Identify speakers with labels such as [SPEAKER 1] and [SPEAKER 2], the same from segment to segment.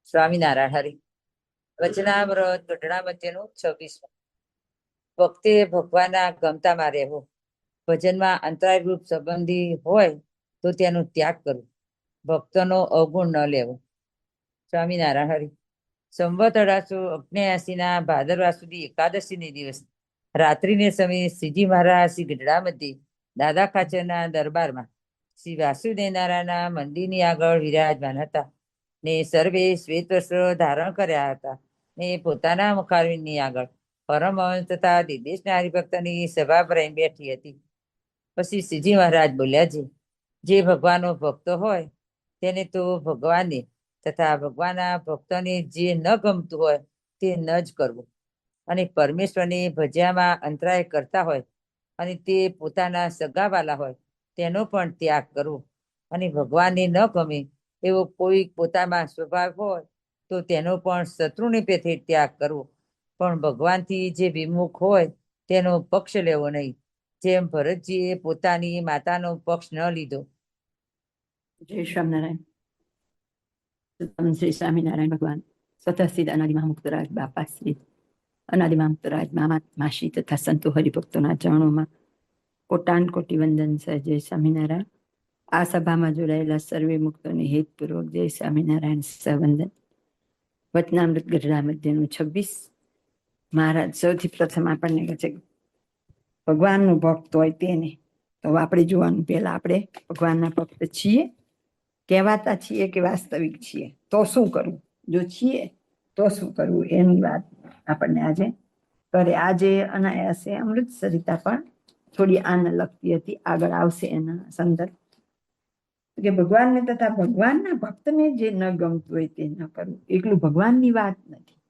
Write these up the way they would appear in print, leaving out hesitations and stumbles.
[SPEAKER 1] સ્વામિનારાયણ હરિ. વચનામૃત ગઢડા મધ્યનું 26. ભક્તે ભગવાનના ગમતામાં રહેવું. ભજનમાં અંતરાયરૂપ સંબંધી હોય તો તેનો ત્યાગ કરવો. ભક્તોનો અવગુણ ન લેવો. સ્વામિનારાયણ હરિ. સંવત 1879 ભાદરવા સુધી એકાદશીને દિવસ રાત્રિને સમયે શ્રીજી મહારાજ શ્રી ગઢડા મધ્યે દાદા ખાચરના દરબારમાં શ્રી વાસુદેવ નારાયણના મંદિરની આગળ વિરાજમાન હતા ને સર્વે શ્વેત વસ્ત્રો ધારણ કર્યા હતા ને પોતાના મુખારવિંદની આગળ પરમહંસ તથા દિદેશના હરિભક્તની સભા ભરાઈ બેઠી હતી. પછી શ્રીજી મહારાજ બોલ્યા છે, જે ભગવાનનો ભક્ત હોય તેને તો ભગવાનને તથા ભગવાનના ભક્તોને જે ન ગમતું હોય તે ન જ કરવું, અને પરમેશ્વરને ભજ્યામાં અંતરાય કરતા હોય અને તે પોતાના સગાવાલા હોય તેનો પણ ત્યાગ કરવો, અને ભગવાનને ન ગમે એવો કોઈ પોતામાં સ્વભાવ હોય તો તેનો પણ શત્રુની પેથે ત્યાગ કરવો, પણ ભગવાનથી જે વિમુખ હોય તેનો પક્ષ લેવો નહીં, જેમ ભરતજીએ પોતાની માતાનો પક્ષ ન લીધો.
[SPEAKER 2] જય સ્વામિનારાયણ. શ્રી સ્વામિનારાયણ ભગવાન સ્વતઃ સિદ્ધ અનાદિમાં મુક્તરાજ બાપા શ્રી અનાદિમાં મુક્તરાજ મામા માસી તથા સંતો હરિભક્તોના ચરણોમાં કોટાન કોટી વંદન છે. જય સ્વામિનારાયણ. આ સભામાં જોડાયેલા સર્વે મુક્તોને હેતપૂર્વક જય સ્વામિનારાયણ સવંદન. વચનામૃત ગઢડા મધ્યનું 26. મહારાજ સૌથી પ્રથમ આપણને કહે છે, ભગવાનનું ભક્ત હોય તેને તો આપણે જોવાનું, પહેલા આપણે ભગવાનના ભક્ત છીએ, કહેવાતા છીએ કે વાસ્તવિક છીએ, તો શું કરવું, જો છીએ તો શું કરવું, એની વાત આપણને આજે કરે. આજે અનાયાસે અમૃત સરિતા પણ થોડી આને લગતી હતી, આગળ આવશે એના સંદર્ભ કે ભગવાનને તથા ભગવાનના ભક્તને જે ન ગમતું હોય તે ન કરવું. એટલું ભગવાનની વાત નથી,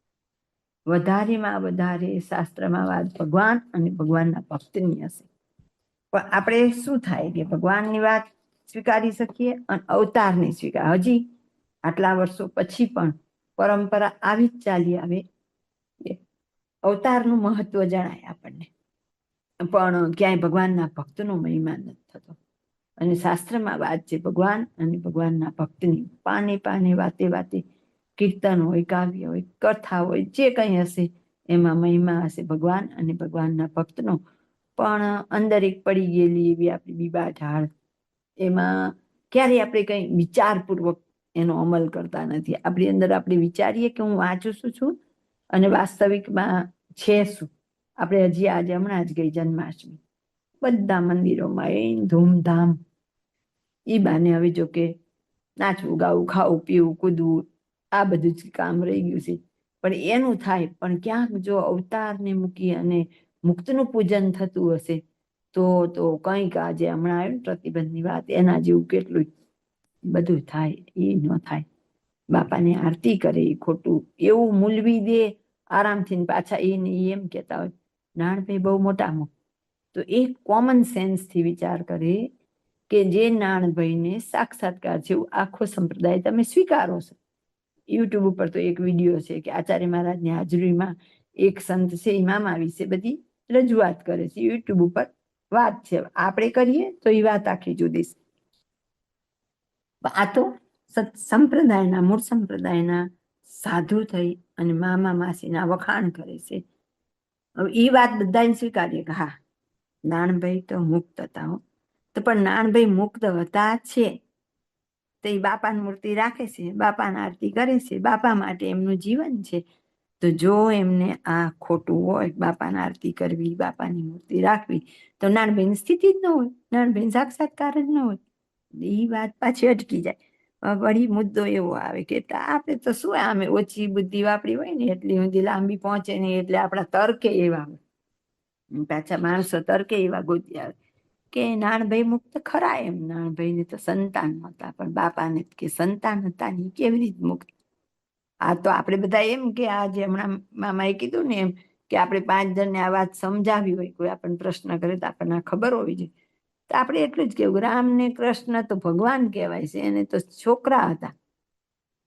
[SPEAKER 2] વધારેમાં વધારે શાસ્ત્રમાં વાત ભગવાન અને ભગવાનના ભક્તની હશે. પણ આપણે શું થાય કે ભગવાનની વાત સ્વીકારી શકીએ અને અવતારને સ્વીકાર, હજી આટલા વર્ષો પછી પણ પરંપરા આવી જ ચાલી આવે, અવતારનું મહત્વ જણાય આપણને, પણ ક્યાંય ભગવાનના ભક્તનો મહિમા નથી થતો. અને શાસ્ત્રમાં વાત છે ભગવાન અને ભગવાનના ભક્તની, પાને પાને વાતે વાતે કીર્તન હોય, કાવ્ય હોય, કથા હોય, જે કંઈ હશે એમાં મહિમા હશે ભગવાન અને ભગવાનના ભક્તનો. પણ અંદર એક પડી ગયેલી એવી આપણી બીબા ઢાળ, એમાં ક્યારેય આપણે કંઈ વિચારપૂર્વક એનો અમલ કરતા નથી. આપણી અંદર આપણે વિચારીએ કે હું વાંચું છું અને વાસ્તવિકમાં છે શું. આપણે હજી આજે હમણાં જ ગઈ જન્માષ્ટમી, બધા મંદિરોમાં એ ધૂમધામ, એ બાને હવે જો કે નાચવું, ગાવું, ખાવું, પીવું, કૂદવું, આ બધું જ કામ રહી ગયું છે. પણ એનું થાય, પણ ક્યાંક જો અવતારને મૂકી અને મુક્તનું પૂજન થતું હશે તો કંઈક આજે હમણાં આવ્યું પ્રતિબંધની વાત, એના જેવું કેટલું બધું થાય. એ ન થાય. બાપાને આરતી કરે એ ખોટું, એવું મૂલવી દે આરામથી, પાછા એને એમ કહેતા હોય નાણભાઈ બહુ મોટા મોં, તો એ કોમન સેન્સથી વિચાર કરે કે જે નાણભાઈને સાક્ષાત્કાર છે એવું આખો સંપ્રદાય તમે સ્વીકારો છો. યુટ્યુબ ઉપર તો એક વિડીયો છે કે આચાર્ય મહારાજની હાજરીમાં એક સંત છે ઇમામા વિશે બધી રજૂઆત કરે છે, યુટ્યુબ ઉપર વાત છે. આપણે કરીએ તો એ વાત આખી જુદી છે. આ તો સંપ્રદાયના, મૂળ સંપ્રદાયના સાધુ થઈ અને મામા માસીના વખાણ કરે છે. હવે એ વાત બધાને સ્વીકારીએ કે હા નાણભાઈ તો મુક્ત હતા, તો પણ નાણભાઈ મુક્ત હતા છે તો એ બાપાની મૂર્તિ રાખે છે, બાપાની આરતી કરે છે, બાપા માટે એમનું જીવન છે. તો જો એમને આ ખોટું હોય, બાપાની આરતી કરવી, બાપાની મૂર્તિ રાખવી, તો નાણભાઈની સ્થિતિ જ ન હોય, નાણભાઈ સાક્ષાત્કાર જ ન હોય. એ વાત પાછી અટકી જાય. વળી મુદ્દો એવો આવે કે આપણે તો શું આમે ઓછી બુદ્ધિ વાપરી હોય ને એટલી ઊંધી લાંબી પહોંચે નહીં, એટલે આપણા તર્કે એવા હોય, પાછા માણસો તર્કે એવા ગોતી આવે કે નાણભાઈ મુક્ત ખરા, એમ નાણભાઈને તો સંતાન હતા, પણ બાપાને કે સંતાન હતા ને કેવી રીતે મુક્ત. આ તો આપણે બધા એમ કે આ જે હમણાં મામાએ કીધું ને એમ કે આપણે 5 જણને આ વાત સમજાવી હોય, કોઈ આપણને પ્રશ્ન કરે તો આપણને ખબર હોવી જોઈએ, તો આપણે એટલું જ કેવું રામ ને કૃષ્ણ તો ભગવાન કહેવાય છે, એને તો છોકરા હતા.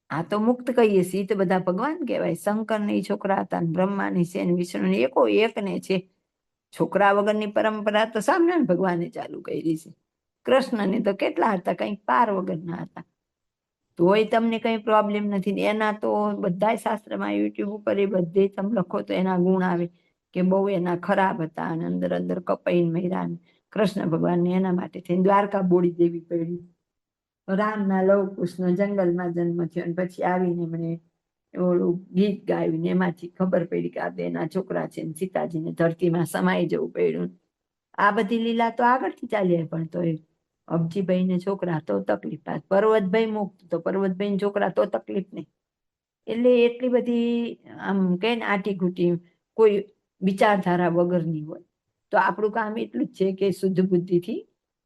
[SPEAKER 2] આ તો મુક્ત કહીએ છીએ, તો બધા ભગવાન કહેવાય. શંકર ને છોકરા હતા, બ્રહ્માની છે ને વિષ્ણુ ને એકો એકને છે. છોકરા વગરની પરંપરા તો સ્વામિનારાયણ ભગવાને ચાલુ કરી છે. કૃષ્ણને તો કેટલા હતા, કંઈક પાર વગરના હતા. તોય તમને કઈ પ્રોબ્લેમ નથી ને એના તો બધા શાસ્ત્રમાં યુટ્યુબ ઉપર એ બધે તમે લખો તો એના ગુણ આવે કે બહુ એના ખરાબ હતા અને અંદર અંદર કપાઈને મર્યા ને કૃષ્ણ ભગવાનને એના માટે થઈને દ્વારકા બોળી દેવી પડી. રામના લવ કુશનો જંગલમાં જન્મ થયો અને પછી આવીને એમણે ઓલું ગીત ગાયું ને એમાંથી ખબર પડી કે આ બેના છોકરા છે ને સીતાજીને ધરતીમાં સમાઈ જવું પડ્યું. આ બધી લીલા તો આગળથી ચાલી પણ તો અબજીભાઈ ને છોકરા તો તકલીફ, પર્વતભાઈ મુક્ત તો પર્વતભાઈ છોકરા તો તકલીફ નહીં. એટલે એટલી બધી આમ કે ને આટી ઘૂટી કોઈ વિચારધારા વગરની હોય. તો આપણું કામ એટલું જ છે કે શુદ્ધ બુદ્ધિથી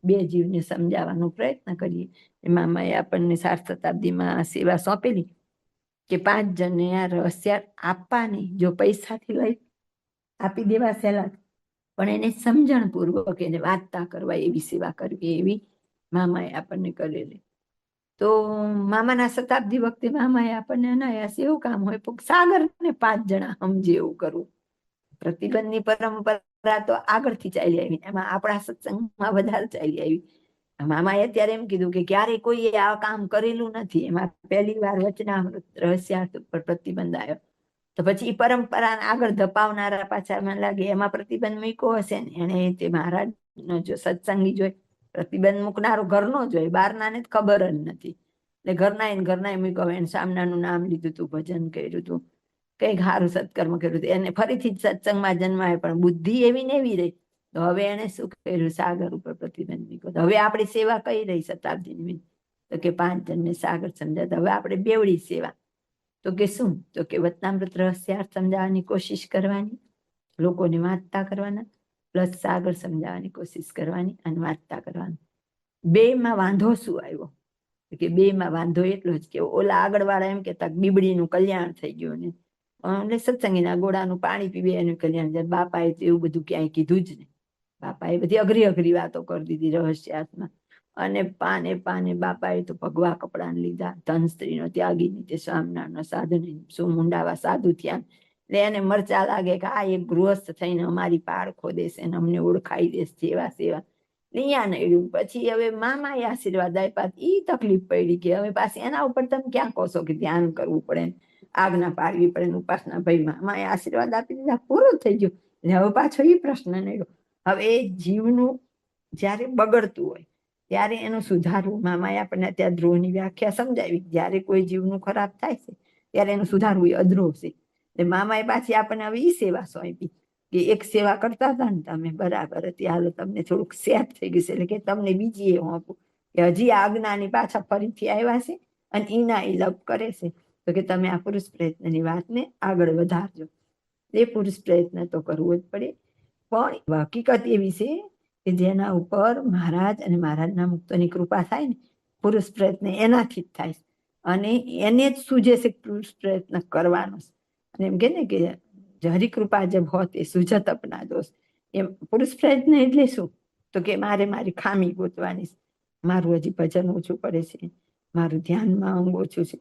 [SPEAKER 2] બે જીવને સમજાવવાનો પ્રયત્ન કરીએ. એમાં મેં આપણને 7 શતાબ્દીમાં સેવા સોંપેલી કે 5 જણને આ રહસ્ય આપવાની, જો પૈસાથી લઈ આપી દેવા સહેલા, પણ એને સમજણપૂર્વક એને વાર્તા કરવા એવી સેવા કરવી, એવી મામાએ આપણને કરેલી. તો મામાના શતાબ્દી વખતે મામાએ આપણને અનાયાસ એવું કામ હોય સાગરને 5 જણા સમજે એવું કરવું. પ્રતિબંધની પરંપરા તો આગળથી ચાલી આવી, એમાં આપણા સત્સંગમાં વધારે ચાલી આવી. મામાએ અત્યારે એમ કીધું કે ક્યારે કોઈએ આ કામ કરેલું નથી, એમાં પહેલી વાર વચનામૃત રહસ્યાર્થ ઉપર પ્રતિબંધ આવ્યો. તો પછી એ પરંપરા આગળ ધપાવનારા પાછા મને લાગે એમાં પ્રતિબંધ મૂક્યો હશે ને એને તે મહારાજનો જો સત્સંગી જોઈ. પ્રતિબંધ મૂકનારો ઘરનો જોઈ, બહારનાને જ ખબર જ નથી. એટલે ઘરના મૂક્યો, એને સામનાનું નામ લીધું હતું, ભજન કર્યું હતું, કઈક સારું સત્કર્મ કર્યું હતું, એને ફરીથી જ સત્સંગમાં જન્માય, પણ બુદ્ધિ એવી ને એવી રહી. તો હવે એને શું કર્યું, સાગર ઉપર પ્રતિબંધ મૂક્યો. તો હવે આપણી સેવા કઈ રહી શતાબ્દીની? તો કે 5 જણને સાગર સમજાતા. હવે આપણે બેવડી સેવા. તો કે શું? તો કે વચનામૃત રહસ્યાર્થ સમજાવવાની કોશિશ કરવાની, લોકોને વાંચતા કરવાના, પ્લસ સાગર સમજાવવાની કોશિશ કરવાની અને વાંચતા કરવાની. 2માં વાંધો શું આવ્યો? કે 2માં વાંધો એટલો જ કે ઓલા આગળવાળા એમ કહેતા બીબડીનું કલ્યાણ થઈ ગયું ને એટલે સત્સંગીના ગોળાનું પાણી પીવે એનું કલ્યાણ. જ્યારે બાપાએ તો એવું બધું ક્યાંય કીધું જ નહીં. બાપાએ બધી અઘરી વાતો કરી દીધી રહસ્યાર્થમાં. અને પાને બાપાએ તો ભગવા કપડાને લીધા, ધન સ્ત્રીનો ત્યાગી, તે સ્વામિનારાયણનો સાધુ, શું મુંડાવા સાધુ થયા. એટલે એને મરચા લાગે કે આ એક ગૃહસ્થ થઈને અમારી પાળ ખોદે છે અને અમને ઓળખાઈ દેશે જેવા સેવા. અહીંયા નડ્યું. પછી હવે મામાએ આશીર્વાદ આપ્યા, ઈ તકલીફ પડી કે હવે પાછી એના ઉપર તમે ક્યાં કહો છો કે ધ્યાન કરવું પડે, આજ્ઞા પાડવી પડે, ઉપાસના. ભાઈ મામાએ આશીર્વાદ આપી દીધા, પૂરું થઈ ગયું. એટલે હવે પાછો એ પ્રશ્ન નડ્યો. હવે જીવનું જ્યારે બગડતું હોય ત્યારે એનું સુધારવું. મામાએ આપણને અત્યારે ધ્રુવની વ્યાખ્યા સમજાવી, જ્યારે કોઈ જીવનું ખરાબ થાય છે ત્યારે એનું સુધારવું એ અધ્રોહ છે. એટલે મામાએ પાછી આપણને હવે એ સેવા સોંપી કે એક સેવા કરતા હતા ને તમે બરાબર હતી, હાલો તમને થોડુંક સેટ થઈ ગયું છે, એટલે કે તમને બીજી એ આપું કે હજી આજ્ઞાની પાછા ફરીથી આવ્યા છે અને એના એ લપ કરે છે. તો કે તમે આ પુરુષ પ્રયત્નની વાતને આગળ વધારજો. એ પુરુષ પ્રયત્ન તો કરવો જ પડે, પણ હકીકત એવી છે કે જેના ઉપર મહારાજ અને મહારાજના મુક્તોની કૃપા થાય ને, પુરુષ પ્રયત્ન એનાથી જ થાય અને એને જ સૂજે છે પુરુષ પ્રયત્ન કરવાનો. અને એમ કે ને કે હરી કૃપા જબ હોત એ સુજત અપના દોષ. એમ પુરુષ પ્રયત્ન એટલે શું? તો કે મારે મારી ખામી ગોતવાની, મારું હજી ભજન ઓછું પડે છે, મારું ધ્યાનમાં અંગ ઓછું છે,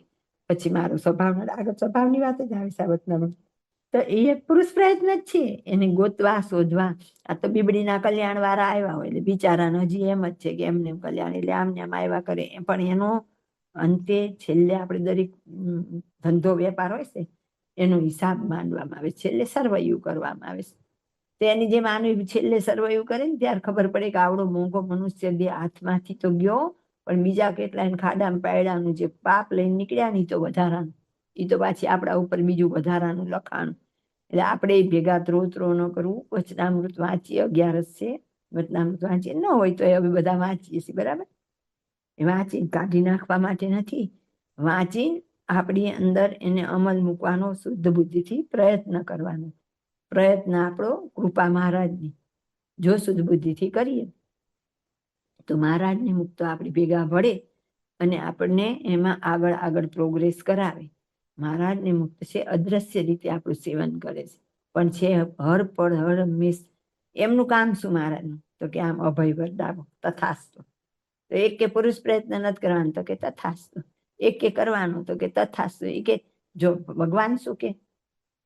[SPEAKER 2] પછી મારો સ્વભાવ, આગળ સ્વભાવની વાત જ આવે સાબતનામાં. તો એ પુરુષ પ્રયત્ન જ છે, એને ગોતવા શોધવા. આ તો બીબડીના કલ્યાણ વાળા આવ્યા હોય એટલે બિચારાનો હજી એમ જ છે કે એમને કલ્યાણ એટલે આમને આમ આવ્યા કરે. પણ એનો અંતે છેલ્લે આપણે દરેક ધંધો વેપાર હોય છે એનો હિસાબ માંડવામાં આવે, છેલ્લે સર્વૈયું કરવામાં આવે છે. તો એની જે માનવી છેલ્લે સર્વૈયું કરે ને ત્યારે ખબર પડે કે આવડો મોંઘો મનુષ્ય બે હાથમાંથી તો ગયો, પણ બીજા કેટલાય ખાડામાં પાયડાનું જે પાપ લઈને નીકળ્યા નહીં તો વધારાનું, એ તો પાછી આપણા ઉપર બીજું વધારાનું લખાણું. એટલે આપણે ભેગા ત્રોતરો ન કરવું. વચનામૃત વાંચીએ, 11 છે વચનામૃત વાંચીએ, ન હોય તો હવે બધા વાંચીએ છીએ બરાબર. એ વાંચીને કાઢી નાખવા માટે નથી, વાંચીને આપણી અંદર એને અમલ મૂકવાનો, શુદ્ધ બુદ્ધિથી પ્રયત્ન કરવાનો. પ્રયત્ન આપણો કૃપા મહારાજની જો શુદ્ધ બુદ્ધિથી કરીએ તો મહારાજને મુક્ત આપણી ભેગા ભળે અને આપણને એમાં આગળ પ્રોગ્રેસ કરાવે. મહારાજને મુક્ત છે અદ્રશ્ય રીતે આપણું સેવન કરે છે, પણ છે હર પળ હર હંમેશ. એમનું કામ શું મહારાજનું? તો કે આમ અભય વરદાવો, તથાસ્તુ. તો એક કે પુરુષ પ્રયત્ન નથી કરવાનો, તો કે તથાસ્તુ. એક કે કરવાનું, તો કે તથાસ્તુ. એ કે જો ભગવાન શું કે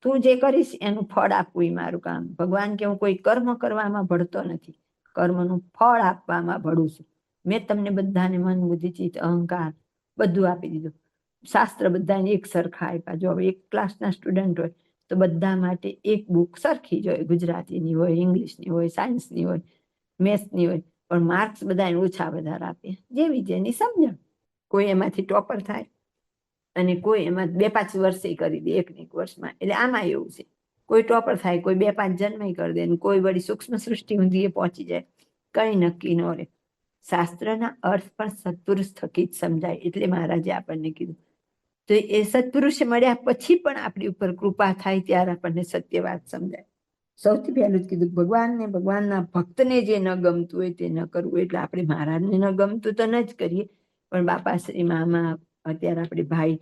[SPEAKER 2] તું જે કરીશ એનું ફળ આપવું એ મારું કામ. ભગવાન કે હું કોઈ કર્મ કરવામાં ભળતો નથી, કર્મનું ફળ આપવામાં ભળું છું. મેં તમને બધાને મન બુદ્ધિ ચિત્ત અહંકાર બધું આપી દીધું. શાસ્ત્ર બધાને એક સરખા આપ્યા. જો હવે એક ક્લાસના સ્ટુડન્ટ હોય તો બધા માટે એક બુક સરખી જ હોય, ગુજરાતીની હોય, ઇંગ્લિશની હોય, સાયન્સની હોય, મેથ્સની હોય, પણ માર્ક્સ બધાને ઓછા વધારે આપે, જેવી જેની સમજણ. કોઈ એમાંથી ટોપર થાય અને કોઈ એમાં 2-5 વર્ષે કરી દે, એક વર્ષમાં. એટલે આમાં એવું છે, કોઈ ટોપર થાય, કોઈ 2-5 જન્મે કરી દે, કોઈ વળી સૂક્ષ્મ સૃષ્ટિ સુધી એ પહોંચી જાય, કઈ નક્કી ન રહે. શાસ્ત્રના અર્થ પણ સત્પુરુષ થકી જ સમજાય, એટલે મહારાજે આપણને કીધું. તો એ સત્પુરુષ મળ્યા પછી પણ આપણી ઉપર કૃપા થાય ત્યારે આપણને સત્ય વાત સમજાય. સૌથી પહેલું જ કીધું, ભગવાનને, ભગવાનના ભક્તને જે ન ગમતું હોય તે ન કરવું. એટલે આપણે મહારાજને ન ગમતું તો ન જ કરીએ, પણ બાપાશ્રી, મામા, અત્યારે આપણે ભાઈ,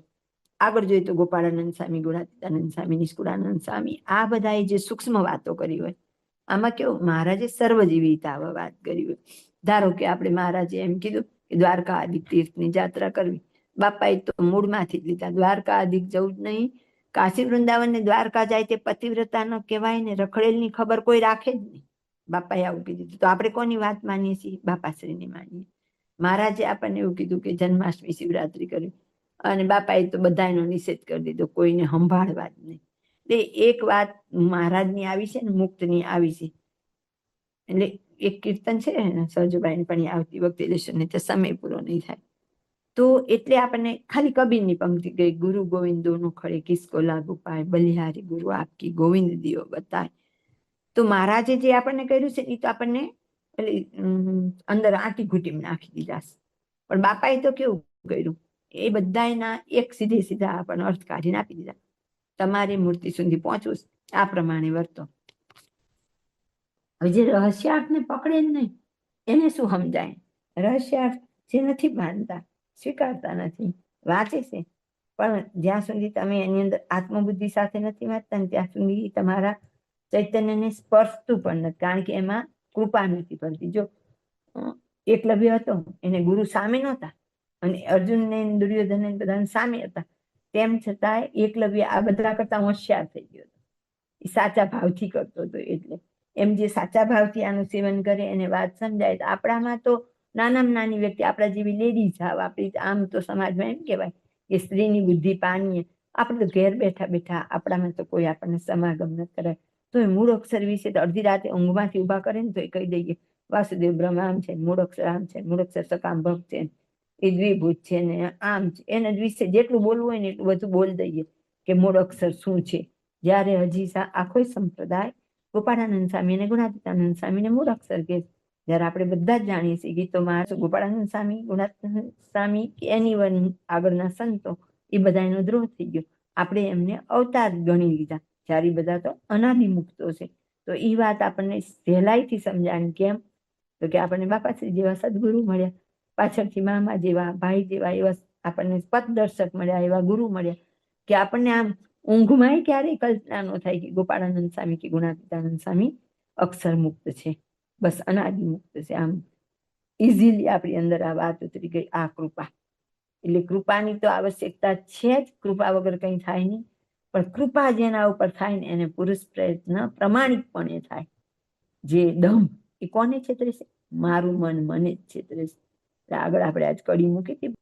[SPEAKER 2] આગળ જોઈએ તો ગોપાળાનંદ સ્વામી, ગુણાતીતાનંદ સ્વામી, નિષ્કુળાનંદ સ્વામી, આ બધાએ જે સૂક્ષ્મ વાતો કરી હોય, આમાં કેવું મહારાજે સર્વજીવિતા વાત કરી હોય. ધારો કે આપણે મહારાજે એમ કીધું કે દ્વારકા આદિ તીર્થની યાત્રા કરવી, બાપાએ તો મૂળમાંથી જ લીધા. દ્વારકા આદિ જવું જ નહીં. કાશી વૃંદાવન ને દ્વારકા જાય તે પતિવ્રતા ન કહેવાય ને, રખડેલની ખબર કોઈ રાખે જ નહીં. બાપાએ આવું કીધું. તો આપણે કોની વાત માનીએ છીએ? બાપાશ્રીની માનીએ. મહારાજે આપણને એવું કીધું કે જન્માષ્ટમી, શિવરાત્રી કરવી, અને બાપાએ તો બધાનો નિષેધ કરી દીધો, કોઈને સંભાળવા જ નહીં. એટલે એક વાત મહારાજની આવી છે ને મુક્તની આવી છે. એટલે એક કીર્તન છે સહજભાઈ, પણ આવતી વખતે લેશો ને તો સમય પૂરો નહીં થાય. તો એટલે આપણને ખાલી કબીરની પંક્તિ ગઈ, ગુરુ ગોવિંદ દોનો ખડે કિસકો લાગુ પાય, બલિહારી ગુરુ આપકી ગોવિંદ દિયો બતાય. તો મહારાજે જે આપણને કર્યું છે એ તો આપણને અંદર આંટી ઘૂંટી નાખી દીધા છે. પણ બાપાએ તો કેવું કર્યું, એ બધાના એક સીધે સીધા આપણને અર્થ કાઢીને આપી દીધા. તમારી મૂર્તિ સુધી પહોંચવું, આ પ્રમાણે વર્તો. હવે જે રહસ્યાર્થને પકડે જ નહીં, એને શું સમજાય? રહસ્યાર્થ જે નથી માનતા, સ્વીકારતા નથી, વાંચે છે, પણ જ્યાં સુધી તમે એની અંદર આત્મબુદ્ધિ સાથે નથી વાંચતા ને ત્યાં સુધી તમારા ચૈતન્યને સ્પર્શતું પણ નથી, કારણ કે એમાં કૃપા નથી પડતી. જો એકલવ્ય હતો, એને ગુરુ સામે નહોતા, અને અર્જુનને, દુર્યોધનને બધાને સામે હતા, તેમ છતાં એકલવ્ય આ બધા કરતા હોશિયાર થઈ ગયો હતો. એ સાચા ભાવથી કરતો હતો. એટલે એમ જે સાચા ભાવથી આનું સેવન કરે એને વાત સમજાય. આપણામાં તો નાનામાં નાની વ્યક્તિ, આપણા જેવી લેડીઝ, આપણી આમ તો સમાજમાં એમ કહેવાય કે સ્ત્રીની બુદ્ધિ પાણીએ. આપણે તો ઘેર બેઠા બેઠા આપણામાં તો કોઈ આપણને સમાગમ ન કરે, તો એ મૂળ અક્ષર વિશે તો અડધી રાતે ઊંઘમાંથી ઊભા કરે ને તો એ કહી દઈએ, વાસુદેવ બ્રહ્મ આમ છે, મૂળ અક્ષર આમ છે, મૂળ અક્ષર સકામ ભક્ત છે, એ દ્વિભૂત છે ને આમ છે. એને વિશે જેટલું બોલવું હોય ને એટલું બધું બોલ દઈએ કે મૂળ અક્ષર શું છે. જ્યારે હજી આખો સંપ્રદાય ગોપાળાનંદ સ્વામી અને ગુણાતીતાનંદ સ્વામીને મૂળ અક્ષર કે, જ્યારે આપણે બધા જ જાણીએ છીએ ગીતોમાં ગોપાળાનંદ સ્વામી, ગુણાતીતાનંદ સ્વામી કે એની આગળના સંતો, એ બધા એનો દ્રોહ થઈ ગયો. આપણે એમને અવતાર ગણી લીધા, જ્યારે બધા તો અનાદિ મુક્તો છે. તો એ વાત આપણને સહેલાઈથી સમજાણી. કેમ? તો કે આપણને બાપાશ્રી જેવા સદગુરુ મળ્યા, પાછળથી મામા જેવા, ભાઈ જેવા, એવા આપણને પથદર્શક મળ્યા, એવા ગુરુ મળ્યા કે આપણને આમ ઊંઘમાં ક્યારેય કલ્પના ન થાય કે ગોપાળાનંદ સ્વામી કે ગુણાતીતાનંદ સ્વામી અક્ષર મુક્ત છે, બસ અનાદિ મુક્ત છે. આમ ઇઝીલી આપણી અંદર આ વાત ઉતરી ગઈ. આ કૃપા, એટલે કૃપાની તો આવશ્યકતા છે જ, કૃપા વગર કંઈ થાય નહીં. પણ કૃપા જેના ઉપર થાય ને એને પુરુષ પ્રયત્ન પ્રમાણિકપણે થાય. જે દમ એ કોને છેતરે છે? મારું મન મને જ છેતરે છે. આગળ આપણે આજ કડી મૂકી હતી,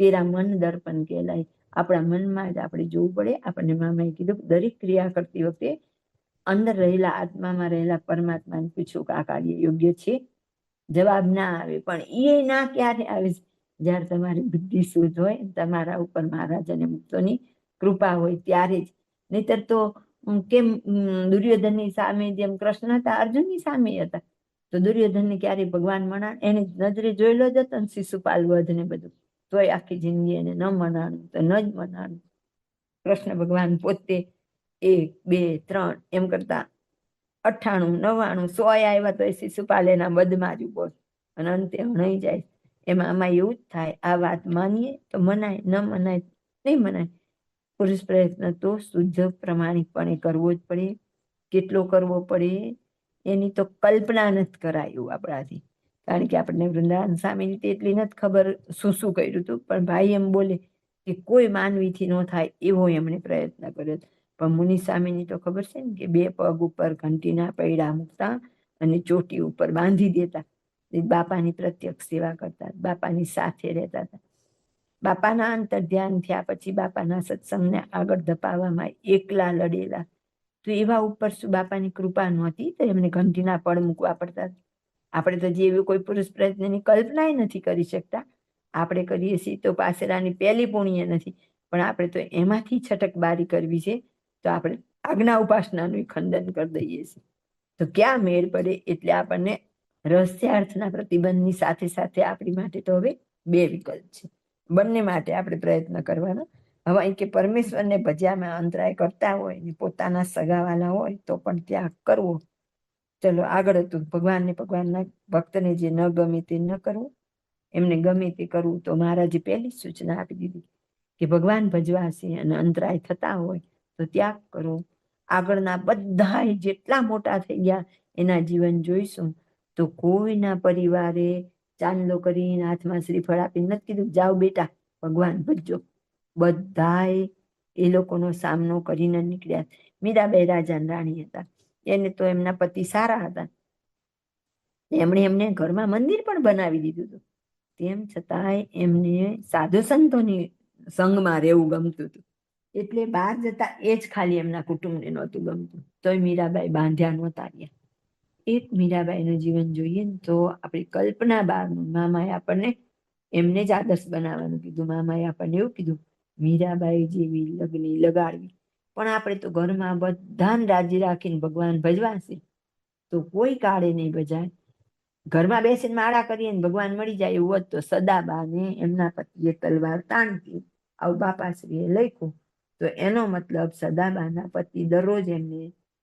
[SPEAKER 2] તેરા મન દર્પણ કહેલાય. આપણા મનમાં જ આપણે જોવું પડે. આપણને મામાએ કીધું દરેક ક્રિયા કરતી વખતે અંદર રહેલા આત્મામાં રહેલા પરમાત્માને પૂછો કે આ કાર્ય યોગ્ય છે. જવાબ ના આવે, પણ એ ના ક્યારે આવે? જ્યારે તમારી બુદ્ધિ શુદ્ધ હોય, તમારા ઉપર મહારાજ અને મુક્તોની કૃપા હોય ત્યારે જ. નહીતર તો કેમ દુર્યોધનની સામે જેમ કૃષ્ણ હતા, અર્જુનની સામે હતા, તો દુર્યોધનને ક્યારેય ભગવાન મના, એને નજરે જોયેલો જ હતો ને શિશુપાલ વધ ને બધું, તોય આખી જિંદગી એને ન મનાણું તો ન જ મનાણું. કૃષ્ણ ભગવાન પોતે 1, 2, 3 એમ કરતા 98, 99, 100 આવ્યા તો એ શિશુપાલ એના બદમાં જ ઉભો, અને અંતે હણાઈ જાય. એમાં આમાં એવું જ થાય. આ વાત માનીએ તો મનાય, ન મનાય નહીં મનાય. પુરુષ પ્રયત્ન તો શુદ્ધ પ્રમાણિકપણે કરવો જ પડે. કેટલો કરવો પડે એની તો કલ્પના નથી કરાયું આપણાથી, કારણ કે આપણને વૃંદાવન સ્વામીની એટલી નથી ખબર શું શું કર્યું હતું. પણ ભાઈ એમ બોલે કે કોઈ માનવીથી ન થાય એવો એમણે પ્રયત્ન કર્યો. પણ મુનિ સ્વામીની તો ખબર છે ને કે 2 પગ ઉપર ઘંટીના પૈડા મૂકતા અને ચોટી ઉપર બાંધી દેતા, બાપાની પ્રત્યક્ષ સેવા કરતા, બાપાની સાથે રહેતા હતા. બાપાના અંતર ધ્યાન થયા પછી બાપાના સત્સંગને આગળ ધપાવવામાં એકલા લડેલા. તો એવા ઉપર શું બાપાની કૃપા નહોતી તો એમને ઘંટીના પડ મૂકવા પડતા. આપણે તો જે એવી કોઈ પુરુષ પ્રયત્નની કલ્પના નથી કરી શકતા. આપણે કરીએ છીએ તો પાસેરાની પહેલી પુણ્ય નથી, પણ આપણે તો એમાંથી છટકબારી કરવી છે તો આપણે આજ્ઞા ઉપાસનાનું ખંડન કરી દઈએ છીએ. તો ક્યાં મેળ પડે? એટલે આપણને રહસ્યાર્થના પ્રતિબંધની સાથે સાથે આપણી માટે તો હવે બે વિકલ્પ છે. બંને માટે આપણે પ્રયત્ન કરવાનો. હવે અહીં કે પરમેશ્વરને ભજ્યામાં અંતરાય કરતા હોય ને પોતાના સગાવાલા હોય તો પણ ત્યાગ કરવો. ચલો આગળ હતું ભગવાનના ભક્તને જે ન ગમે તે ન કરવું, એમને ગમે તે કરવું. તો મહારાજે પહેલી સૂચના આપી દીધી કે ભગવાન ભજવાશે અને અંતરાય થતા હોય તો ત્યાગ કરો. આગળના બધા જેટલા મોટા થઈ ગયા એના જીવન જોઈશું તો કોઈના પરિવારે ચાંદલો કરીને હાથમાં શ્રીફળ આપીને નથી કીધું જાઓ બેટા ભગવાન ભજજો. બધાએ એ લોકોનો સામનો કરીને નીકળ્યા. મીરાબાઈ રાજા રાણી હતા, એને તો એમના પતિ સારા હતા, એમણે એમને ઘરમાં મંદિર પણ બનાવી દીધું હતું. તેમ છતાંય એમને સાધુ સંતોની સંગમાં રહેવું ગમતું હતું. એટલે બહાર જતા એ જ ખાલી એમના કુટુંબને નહોતું ગમતું. તોય મીરાબાઈ બાંધ્યા નહોતા રહ્યા. એક મીરાબાઈનું જીવન જોઈએ ને તો આપણી કલ્પના બહારનું. મામાએ આપણને એમને જ આદર્શ બનાવવાનું કીધું. મામાએ આપણને એવું કીધું મીરાબાઈ જેવી લગ્ની લગાડવી. પણ આપણે તો ઘરમાં બધાને રાજી રાખીને ભગવાન ભજવાશે તો કોઈ કાળે નહીં ભજાય. ઘરમાં બેસીને માળા કરીએ ને ભગવાન મળી જાય એવું હોત તો સદાબાને એમના પતિએ તલવાર તાણતી આવું બાપાશ્રીએ લખ્યું. તો એનો મતલબ સદાબાના પતિ દરરોજ એમને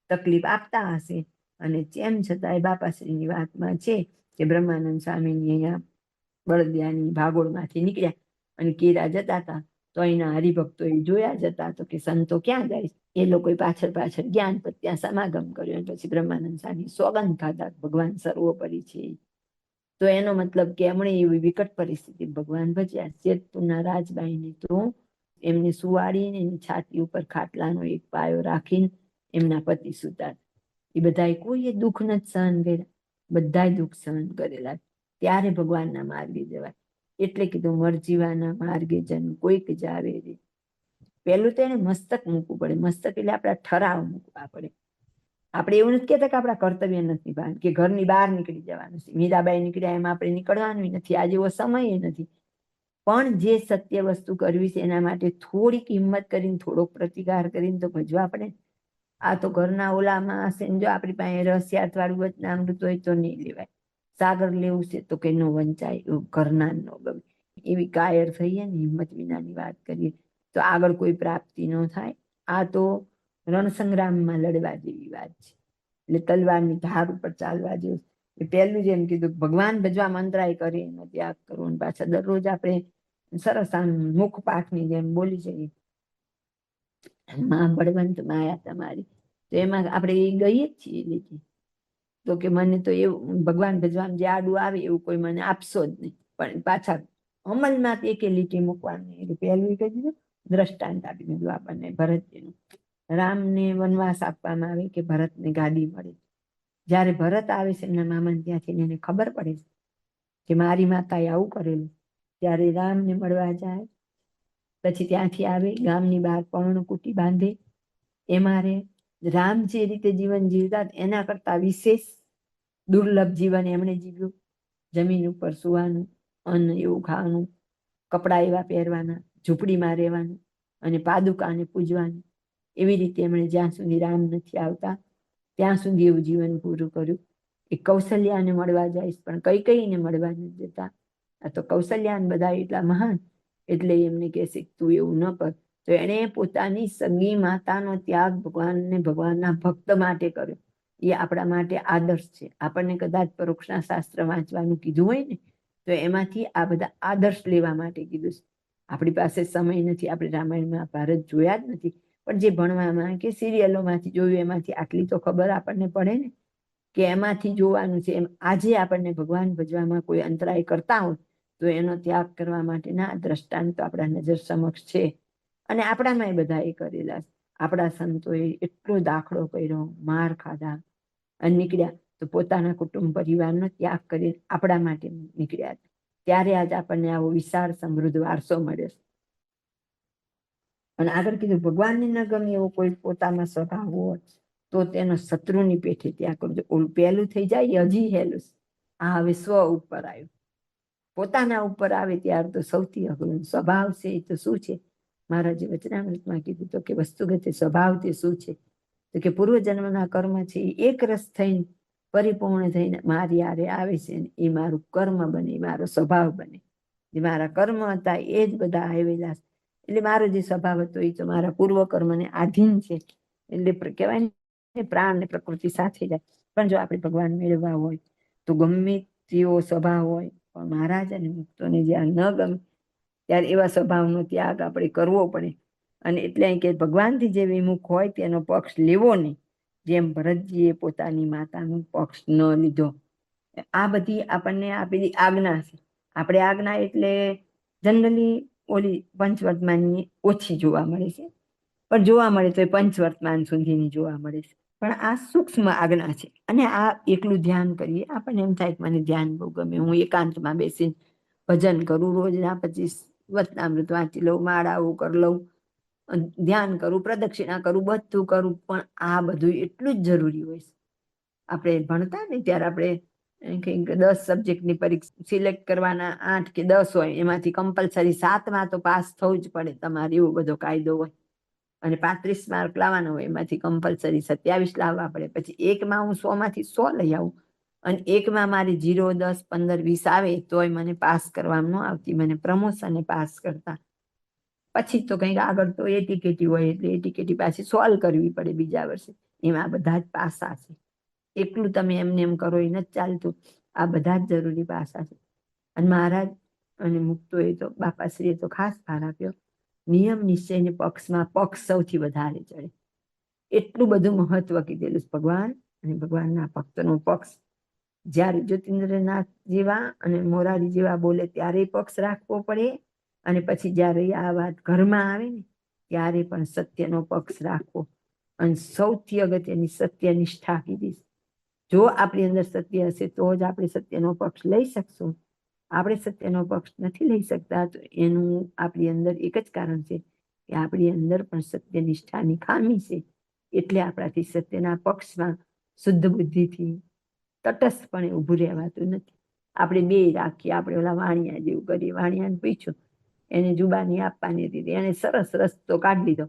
[SPEAKER 2] તકલીફ આપતા હશે. અને તેમ છતાંય બાપાશ્રીની વાતમાં છે કે બ્રહ્માનંદ સ્વામીની અહીંયા બળદિયાની ભાગોળમાંથી નીકળ્યા અને કેરા જતા હતા તો અહીંના હરિભક્તો જોયા જતા તો કે સંતો ક્યાં જાય? એ લોકો પાછળ પાછળ જ્ઞાન પર ત્યાં સમાગમ કર્યો. પછી બ્રહ્માનંદ સ્વામી સોગંદ ખાધા ભગવાન સર્વોપરી છે. તો એનો મતલબ કે એમણે એવી વિકટ પરિસ્થિતિ ભગવાન ભજ્યા. જેતપુરના રાજબાઈને તો એમને સુવાડીને એની છાતી ઉપર ખાટલાનો એક પાયો રાખીને એમના પતિ સુતા. એ બધાએ કોઈએ દુઃખ નથી સહન કર્યા, બધાએ દુઃખ સહન કરેલા. ત્યારે ભગવાનના માર્ગે જવાય. એટલે કીધું મરજીવાના માર્ગે જન કોઈક જાવે રે. પહેલું તો એને મસ્તક મૂકવું પડે. મસ્તક એટલે આપણા ઠરાવ મૂકવા પડે. આપણે એવું નથી કહેતા કે આપણા કર્તવ્ય નથી નિભાવવાનું કે ઘરની બહાર નીકળી જવાનું છે. મીરાબાઈ નીકળ્યા એમાં આપણે નીકળવાનું નથી. આજે એવો સમય નથી. પણ જે સત્ય વસ્તુ કરવી છે એના માટે થોડીક હિંમત કરીને થોડોક પ્રતિકાર કરીને તો ભજવા પડે. આ તો ઘરના ઓલામાં હશે ને જો આપણી પાસે રહસ્યાર્થ વાળું વચનામૃત હોય તો નહીં લેવાય. સાગર લેવું છે તો કે નો વંચાય, એવું ઘરના ન ગમે. એવી કાયર થઈએ ને હિંમત વિનાની વાત કરીએ તો આગળ કોઈ પ્રાપ્તિ ન થાય. આ તો રણસંગ્રામમાં લડવા જેવી વાત છે. એટલે તલવારની ધાર ઉપર ચાલવા જેવું. પહેલું જેમ કીધું ભગવાન ભજવા મંત્રાય કરે એનો ત્યાગ કરવો. પાછા દરરોજ આપણે સરસ આમ મુખ પાઠની જેમ બોલી જઈએ માં બળવંત માયા તમારી, તો એમાં આપણે ગઈએ જ છીએ લીધી. તો કે મને તો એવું ભગવાન ભજવામાં જે આડું આવે એવું કોઈ મને આપશો જ નહીં. પણ પાછા અમલમાં એકે લીટી મૂકવાની. એટલે પહેલું કહી દીધું દ્રષ્ટાંત આપી દીધું આપણને ભરતજીનું. રામને વનવાસ આપવામાં આવે કે ભરતને ગાદી મળે. જ્યારે ભરત આવે છે એમના મામાને ત્યાંથી એને ખબર પડે છે કે મારી માતાએ આવું કરેલું, ત્યારે રામને મળવા જાય. પછી ત્યાંથી આવે ગામની બહાર પર્ણકુટી બાંધે. એમાં રામ જે રીતે જીવન જીવતા એના કરતા વિશેષ દુર્લભ જીવન એમણે જીવ્યું. જમીન ઉપર સુવાનું, અન્ન એવું ખાવાનું, કપડાં એવા પહેરવાના, ઝૂંપડીમાં રહેવાનું અને પાદુકાને પૂજવાની. એવી રીતે એમણે જ્યાં સુધી રામ નથી આવતા ત્યાં સુધી એવું જીવન પૂરું કર્યું. એ કૌશલ્યાને મળવા જાય પણ કઈકઈને મળવા નથી જતા. આ તો કૌશલ્યાને બધા એટલા મહાન એટલે એમને કહેશે તું એવું ન કર. તો એણે પોતાની સગી માતાનો ત્યાગ ભગવાનને ભગવાનના ભક્ત માટે કર્યો. એ આપણા માટે આદર્શ છે. આપણને કદાચ પરોક્ષના શાસ્ત્ર વાંચવાનું કીધું હોય ને તો એમાંથી આ બધા આદર્શ લેવા માટે કીધું છે. આપણી પાસે સમય નથી, આપણે રામાયણમાં ભારત જોયા જ નથી, પણ જે ભણવામાં કે સિરિયલોમાંથી જોયું એમાંથી આટલી તો ખબર આપણને પડે ને કે એમાંથી જોવાનું છે. એમ આજે આપણને ભગવાન ભજવામાં કોઈ અંતરાય કરતા હોય તો એનો ત્યાગ કરવા માટેના દ્રષ્ટાંત આપણા નજર સમક્ષ છે. અને આપણામાં એ બધા એ કરેલા. આપણા સંતોએ એટલો દાખલો કર્યો, માર ખાધા અને નીકળ્યા તો પોતાના કુટુંબ પરિવારનો ત્યાગ કરી આપણા માટે નીકળ્યા. ત્યારે આજ આપણને આવો વિશાળ સમૃદ્ધ વારસો મળ્યો. અને આગળ કીધું ભગવાનને ન ગમે એવો કોઈ પોતામાં સ્વભાવ હોય તો તેનો શત્રુની પેઠે ત્યાં કરજો. ઓલું પહેલું થઈ જાય એ હજી હેલું. આ હવે સ્વ ઉપર આવ્યું. પોતાના ઉપર આવે ત્યારે તો સૌથી અઘરું. સ્વભાવ છે એ તો શું છે? મહારાજે વચનામૃતમાં કીધું તો કે વસ્તુગત સ્વભાવ તે શું છે? તો કે પૂર્વજન્મના કર્મ છે એ એક રસ થઈને પરિપૂર્ણ થઈને મારી હારે આવે છે ને એ મારું કર્મ બને, મારો સ્વભાવ બને. જે મારા કર્મ હતા એ જ બધા આવેલા છે. એટલે મારો જે સ્વભાવ હતો એ તો મારા પૂર્વ કર્મને આધીન છે. એટલે કહેવાય ને પ્રાણ ને પ્રકૃતિ સાથે જાય. પણ જો આપણે ભગવાન મેળવવા હોય તો ગમે તેવો સ્વભાવ હોય પણ મહારાજ અને મુક્તોને જ્યાં ન ગમે ત્યારે એવા સ્વભાવનો ત્યાગ આપણે કરવો પડે. અને એટલે કે ભગવાનથી જે વિમુખ હોય તેનો પક્ષ લેવો નહીં. જેમ ભરતજીએ પોતાની માતાનો પક્ષ ન લીધો. આ બધી આપણને આપેલી આજ્ઞા છે. આપણે આજ્ઞા એટલે જનરલી ઓલી પંચવર્તમાનની ઓછી જોવા મળે છે, પણ જોવા મળે તો એ પંચવર્તમાન સુધીની જોવા મળે છે. પણ આ સૂક્ષ્મ આજ્ઞા છે. અને આ એકલું ધ્યાન કરીએ આપણને એમ થાય કે મને ધ્યાન બહુ ગમે, હું એકાંતમાં બેસીને ભજન કરું, રોજના 25 વચનામૃત વાંચી લઉં, માળાઓ કરી લઉં, ધ્યાન કરું, પ્રદક્ષિણા કરું, બધું કરું. પણ આ બધું એટલું જ જરૂરી હોય છે. આપણે ભણતા ને ત્યારે આપણે 10 સબ્જેક્ટની પરીક્ષા સિલેક્ટ કરવાના 8 કે 10 હોય, એમાંથી કમ્પલસરી 7માં તો પાસ થવું જ પડે તમારે, એવો બધો કાયદો હોય. અને 35 માર્ક લાવવાના હોય, એમાંથી કમ્પલસરી 27 લાવવા પડે. પછી એકમાં હું 100માંથી 100 લઈ આવું અને એકમાં મારી 0, 10, 15, 20 આવે તોય મને પાસ કરવામાં ન આવતી. મને પ્રમોશને પાસ કરતા. પછી તો કંઈક આગળ તો એટીકેટી હોય એટલે એટીકેટી પાછી સોલ્વ કરવી પડે બીજા વર્ષે. એમાં બધા જ પાસા છે. એકલું તમે એમને એમ કરો એ નથી ચાલતું. આ બધા જ જરૂરી પાસા છે. અને મહારાજ અને મુક્તોએ તો બાપાશ્રીએ તો ખાસ ભાર આપ્યો, નિયમ નિશ્ચયને પક્ષમાં પક્ષ સૌથી વધારે ચડે. એટલું બધું મહત્વ કીધેલું ભગવાન અને ભગવાનના ભક્તનો પક્ષ. જ્યારે જ્યોતિન્દ્રનાથ જેવા અને મોરારી જેવા બોલે ત્યારે પક્ષ રાખવો પડે. અને પછી જ્યારે આ વાત ઘરમાં આવે ને ત્યારે પણ સત્યનો પક્ષ રાખવો. અને સૌથી અગત્યની સત્યનિષ્ઠા કીધી. જો આપણી અંદર સત્ય હશે તો જ આપણે સત્યનો પક્ષ લઈ શકશું. આપણે સત્યનો પક્ષ નથી લઈ શકતા તો એનું આપણી અંદર એક જ કારણ છે કે આપણી અંદર પણ સત્યનિષ્ઠાની ખામી છે. એટલે આપણાથી સત્યના પક્ષમાં શુદ્ધ બુદ્ધિથી તટસ્થપણે ઊભું રહેવાતું નથી. આપણે બે રાખીએ. આપણે ઓલા વાણિયા જેવું કરીએ. વાણિયાને પૂછ્યું, એને જુબાની આપવાની હતી, એને સરસ રસ્તો કાઢી લીધો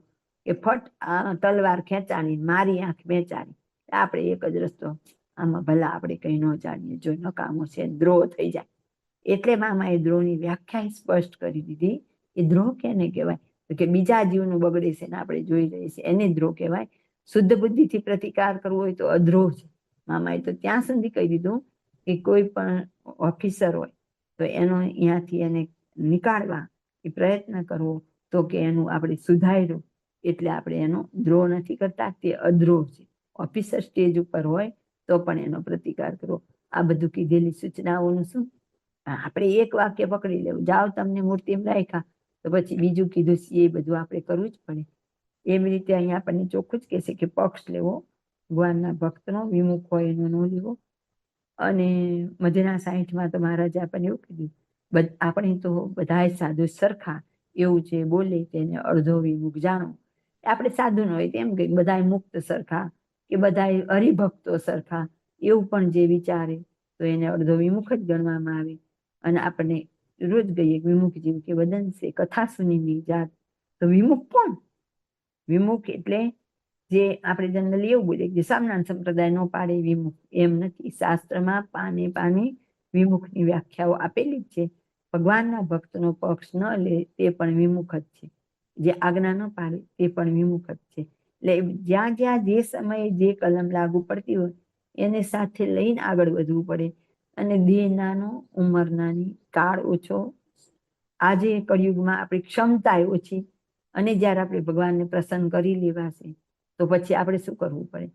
[SPEAKER 2] કે ફટ આ તલવાર ખેંચાણી, મારી આંખ વેચાણી. આપણે એક જ રસ્તો, આમાં ભલા આપણે કઈ ન જાણીએ, જો નકામો છે, દ્રોહ થઈ જાય. એટલે મામાએ દ્રોહની વ્યાખ્યા સ્પષ્ટ કરી દીધી. એ દ્રોહ કેને કહેવાય? તો કે બીજા જીવનું બગડે છે ને આપણે જોઈ રહીએ છીએ, એને દ્રોહ કહેવાય. શુદ્ધ બુદ્ધિથી પ્રતિકાર કરવો હોય તો અદ્રોહ છે. મામાએ તો ત્યાં સુધી કહી દીધું કે કોઈ પણ ઓફિસર હોય તો એનો અહીંયાથી એને નીકાળવા એ પ્રયત્ન કરવો તો કે એનું આપણે સુધાર્યું એટલે આપણે એનો દ્રોહ નથી કરતા, તે અદ્રોહ છે. ઓફિસર સ્ટેજ ઉપર હોય તો પણ એનો પ્રતિકાર કરવો. આ બધું કીધેલી સૂચનાઓનું શું? આપણે એક વાક્ય પકડી લેવું, જાઓ તમને મૂર્તિમાં રાખ્યા તો પછી બીજું કીધું એ બધું આપણે કરવું જ પડે. એવી રીતે અહીંયા આપણને ચોખ્ખું જ કહેશે કે પક્ષ લેવો ભગવાનના ભક્તનો, વિમુખ હોય એનો ન લેવો. અને મધ્યના 60માં તો મહારાજે આપણને એવું કીધું, આપણે તો બધા સાધુ સરખા, એવું છે બોલે તેને અડધો વિમુખ જાણો. આપણે સાધુ ન હોય તેમ કે બધા મુક્ત સરખા કે બધા હરિભક્તો સરખા, એવું પણ જે વિચારે તો એને અડધો વિમુખ જ ગણવામાં આવે. અને આપણને રોજ ગઈએ વિમુખ જીવ કે વદન છે કથા સુનીની જાત. તો વિમુખ કોણ? વિમુખ એટલે જે આપણે જનરલી એવું બોલીએ કે સ્વામિનારાયણ સંપ્રદાય નો પાડે વિમુખ, એમ નથી. શાસ્ત્રમાં પાને પાને વિમુખની વ્યાખ્યાઓ આપેલી જ છે. ભગવાનના ભક્તનો પક્ષ ન લે તે પણ વિમુખ જ છે. જે આજ્ઞા ન પાડે તે પણ વિમુખ જ છે. એટલે જ્યાં જ્યાં જે સમયે જે કલમ લાગુ પડતી હોય એને સાથે લઈને આગળ વધવું પડે. અને દેહ નાનો, ઉંમર નાની, કાળ ઓછો. આજે કળિયુગમાં આપણી ક્ષમતા ઓછી, અને જ્યારે આપણે ભગવાનને પ્રસન્ન કરી લેવાશે તો પછી આપણે શું કરવું પડે?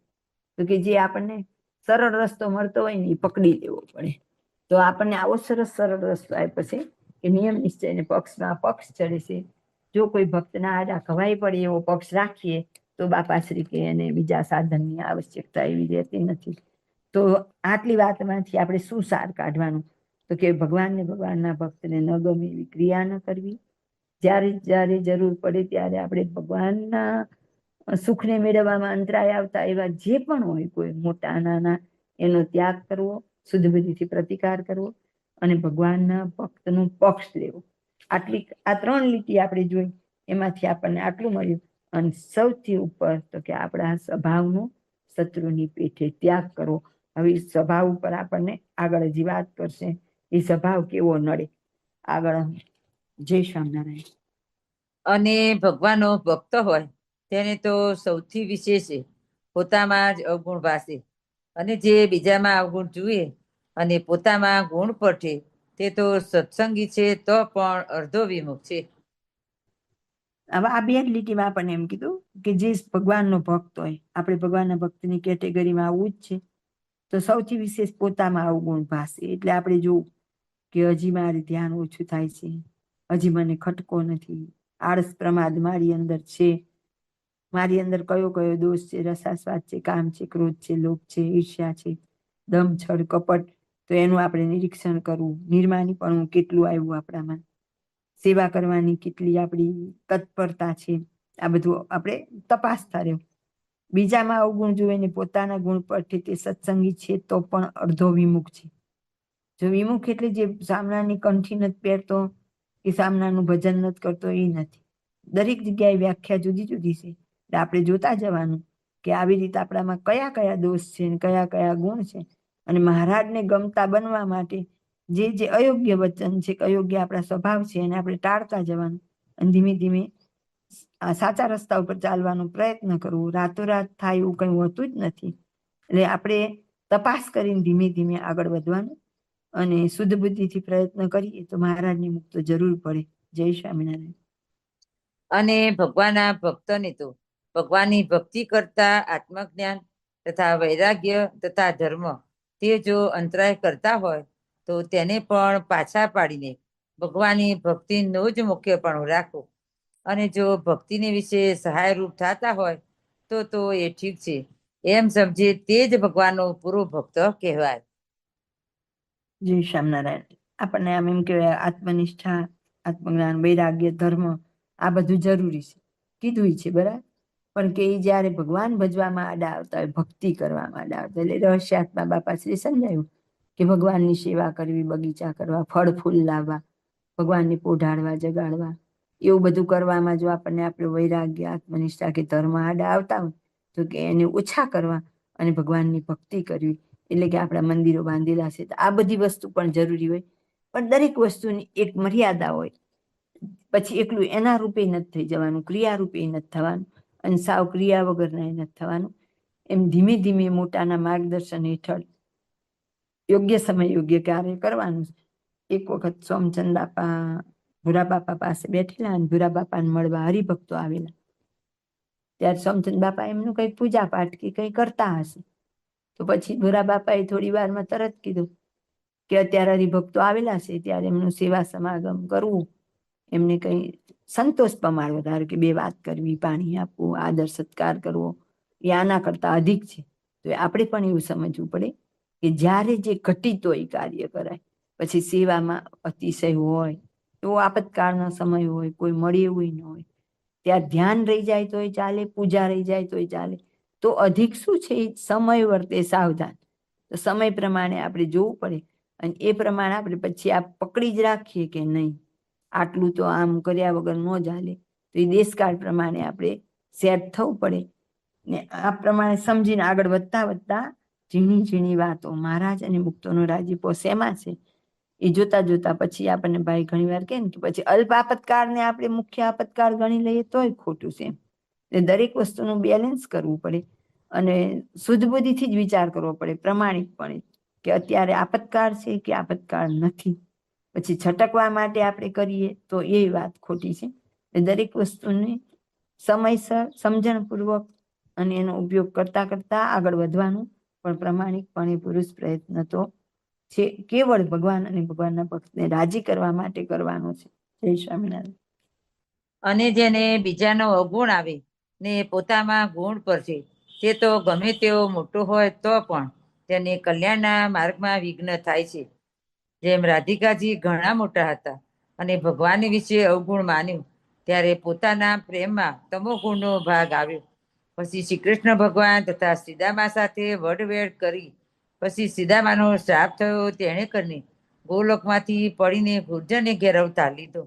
[SPEAKER 2] તો કે જે આપણને સરળ રસ્તો મળતો હોય ને એ પકડી લેવો પડે. તો આપણને આવો સરળ રસ્તો આપ્યો છે કે નિયમ નિશ્ચયને પક્ષમાં પક્ષ ચડે છે. જો કોઈ ભક્તના આડા ખવાઈ પડે એવો પક્ષ રાખીએ તો બાપાશ્રી કે એને બીજા સાધનની આવશ્યકતા એવી રહેતી નથી. તો આટલી વાતમાંથી આપણે શું સાર કાઢવાનું? તો કે ભગવાનને ભગવાનના ભક્તને ન ગમે એવી ક્રિયા ન કરવી. જ્યારે જ્યારે જરૂર પડે ત્યારે આપણે ભગવાનના સુખને મેળવવામાં અંતરાય આવતા એવા જે પણ હોય, કોઈ મોટા નાના, એનો ત્યાગ કરવો, શુદ્ધ બુદ્ધિથી પ્રતિકાર કરવો અને ભગવાનના ભક્તનો પક્ષ લેવો. આ 3 લીટી આપણે જોઈ, એમાંથી આપણને આટલું મળ્યું. અને સૌથી ઉપર તો કે આપણા સ્વભાવનો શત્રુની પેઠે ત્યાગ કરવો. હવે સ્વભાવ ઉપર આપણને આગળ હજી વાત કરશે, એ સ્વભાવ કેવો નડે આગળ. જય સ્વામિનારાયણ.
[SPEAKER 1] અને ભગવાનનો ભક્ત હોય તેને તો સૌથી વિશેષ છે, પોતામાં જ અવગુણ ભાસે, અને જે બીજામાં અવગુણ જુએ અને પોતામાં ગુણ પઠે તે તો સત્સંગી છે તો પણ અર્ધો વિમુખ છે.
[SPEAKER 2] હવે આ 2 જ લીટીમાં આપણને એમ કીધું કે જે ભગવાનનો ભક્ત હોય, આપણે ભગવાનના ભક્તની કેટેગરીમાં આવવું જ છે, તો સૌથી વિશેષ પોતામાં અવગુણ ભાસે. એટલે આપણે જોવું કે હજી મારે ધ્યાન ઓછું થાય છે, હજી મને ખટકો નથી, આળસ પ્રમાદ મારી અંદર છે, મારી અંદર કયો કયો દોષ છે, રસાસ્વાદ છે, કામ છે, ક્રોધ છે, લોભ છે, ઈર્ષ્યા છે, દમ, છળ, કપટ. તો એનું આપણે નિરીક્ષણ કરવું. નિર્માનીપણું કેટલું આવ્યું આપણામાં, સેવા કરવાની કેટલી આપણી તત્પરતા છે, આ બધું આપણે તપાસતા રહેવું. બીજામાં અવગુણ જોવે ને પોતાના ગુણ પરથી તે સત્સંગી છે તો પણ અર્ધો વિમુખ છે. જો વિમુખ એટલે જે સામનાની કંઠી નથી પહેરતો કે સામનાનું ભજન નથી કરતો, એ નથી. દરેક જગ્યાએ વ્યાખ્યા જુદી જુદી છે. એટલે આપણે જોતા જવાનું કે આવી રીતે આપણામાં કયા કયા દોષ છે ને કયા કયા ગુણ છે. અને મહારાજને ગમતા બનવા માટે જે જે અયોગ્ય વચન છે, અયોગ્ય આપણા સ્વભાવ છે, એને આપણે ટાળતા જવાનું અને ધીમે ધીમે આ સાચા રસ્તા ઉપર ચાલવાનો પ્રયત્ન કરવો. રાતોરાત થાય એવું કંઈ હોતું જ નથી. એટલે આપણે તપાસ કરીને ધીમે ધીમે આગળ વધવાનું અને શુદ્ધ બુદ્ધિથી પ્રયત્ન કરીએ તો મહારાજની મુક્ત જરૂર પડે. જય સ્વામિનારાયણ.
[SPEAKER 1] અને ભગવાનના ભક્તને તો ભગવાનની ભક્તિ કરતા આત્મજ્ઞાન તથા વૈરાગ્ય તથા ધર્મ તે જો અંતરાય કરતા હોય તો તેને પણ પાછા પાડીને ભગવાનની ભક્તિનો જ મુખ્યપણું રાખવું. અને જો ભક્તિને વિશે સહાયરૂપ થતા હોય તો એ ઠીક છે, એમ સમજે તે જ ભગવાનનો પૂરો ભક્ત કહેવાય.
[SPEAKER 2] જય સ્વામિનારાયણ. આપણને આમ એમ કહેવાય આત્મનિષ્ઠા, આત્મજ્ઞાન, વૈરાગ્ય, ધર્મ આ બધું જરૂરી છે, કીધું છે બરાબર. પણ કે જ્યારે ભગવાન ભજવામાં આડા આવતા હોય, ભક્તિ કરવામાં આડા આવતા, એટલે રહસ્યાત્મા બાપા શ્રી સમજાયું કે ભગવાનની સેવા કરવી, બગીચા કરવા, ફળ ફૂલ લાવવા, ભગવાનને પોઢાડવા, જગાડવા, એવું બધું કરવામાં જો આપણને આપણે વૈરાગ્ય, આત્મનિષ્ઠા કે ધર્મ આડા આવતા હોય તો કે એને ઓછા કરવા અને ભગવાનની ભક્તિ કરવી. એટલે કે આપણા મંદિરો બાંધેલા છે તો આ બધી વસ્તુ પણ જરૂરી હોય, પણ દરેક વસ્તુની એક મર્યાદા હોય. પછી એકલું એના રૂપે નથી થઈ જવાનું, ક્રિયા રૂપે નથી થવાનું, અને સાવ ક્રિયા વગરના નથી થવાનું. એમ ધીમે ધીમે મોટાના માર્ગદર્શન હેઠળ યોગ્ય સમય યોગ્ય કાર્ય કરવાનું. એક વખત સોમચંદ બાપા ભૂરા બાપા પાસે બેઠેલા અને ભૂરા બાપાને મળવા હરિભક્તો આવેલા. ત્યારે સોમચંદ બાપા એમનું કંઈ પૂજા પાઠ કે કંઈ કરતા હશે. તો પછી ભૂરા બાપાએ થોડી વારમાં તરત કીધું કે અત્યારે હરિભક્તો આવેલા છે, ત્યારે એમનું સેવા સમાગમ કરવું, એમને કંઈ સંતોષ પમાડવો, ધારો કે 2 વાત કરવી, પાણી આપવું, આદર સત્કાર કરવો, એ આના કરતા અધિક છે. તો આપણે પણ એવું સમજવું પડે કે જ્યારે જે ઘટિત હોય કાર્ય કરાય. પછી સેવામાં અતિશય હોય, એવો આપતકાળનો સમય હોય, કોઈ મળે એવું ન હોય, ત્યાં ધ્યાન રહી જાય તોય ચાલે, પૂજા રહી જાય તોય ચાલે. તો અધિક શું છે, સમય વર્તે સાવધાન. તો સમય પ્રમાણે આપણે જોવું પડે અને એ પ્રમાણે આપણે પછી આ પકડી જ રાખીએ કે નહીં, આટલું તો આમ કર્યા વગર ન ચાલે. તો એ દેશકાળ પ્રમાણે આપણે સેટ થવું પડે ને આ પ્રમાણે સમજીને આગળ વધતા વધતા ઝીણી ઝીણી વાતો, મહારાજ અને મુક્તોનો રાજીપો શેમાં છે એ જોતા જોતા પછી આપણને ભાઈ ઘણીવાર કહે ને કે પછી અલ્પ આપતકાળને આપણે મુખ્ય આપતકાળ ગણી લઈએ તોય ખોટું છે. એટલે દરેક વસ્તુનું બેલેન્સ કરવું પડે અને શુદ્ધ બુદ્ધિથી જ વિચાર કરવો પડે, પ્રમાણિકપણે, કે અત્યારે આપતકાળ છે કે આપતકાળ નથી. પછી છટકવા માટે આપણે કરીએ તો એ વાત ખોટી છે. દરેક વસ્તુને સમયસર, સમજણપૂર્વક અને એનો ઉપયોગ કરતા કરતા આગળ વધવાનું, પણ પ્રમાણિકપણે પુરુષ પ્રયત્ન તો છે કેવળ ભગવાન અને ભગવાનના ભક્તને રાજી કરવા માટે કરવાનો છે. જય સ્વામિનારાયણ.
[SPEAKER 1] અને જેને બીજાનો અવગુણ આવે ને પોતામાં ગુણ પર છે, તે તો ગમે તેવો મોટો હોય તો પણ તેને કલ્યાણના માર્ગમાં વિઘ્ન થાય છે. જેમ રાધિકાજી ઘણા મોટા હતા અને ભગવાન વિશે અવગુણ માન્યું, ત્યારે પોતાના પ્રેમમાં તમોગુણનો ભાગ આવ્યો. પછી શ્રી કૃષ્ણ ભગવાન તથા સીતામા સાથે વડવેડ કરી પછી સીતામાનો શ્રાપ થયો, તેણે કરીને ગોલોકમાંથી પડીને ગુર્જરને ઘેરવતા લીધો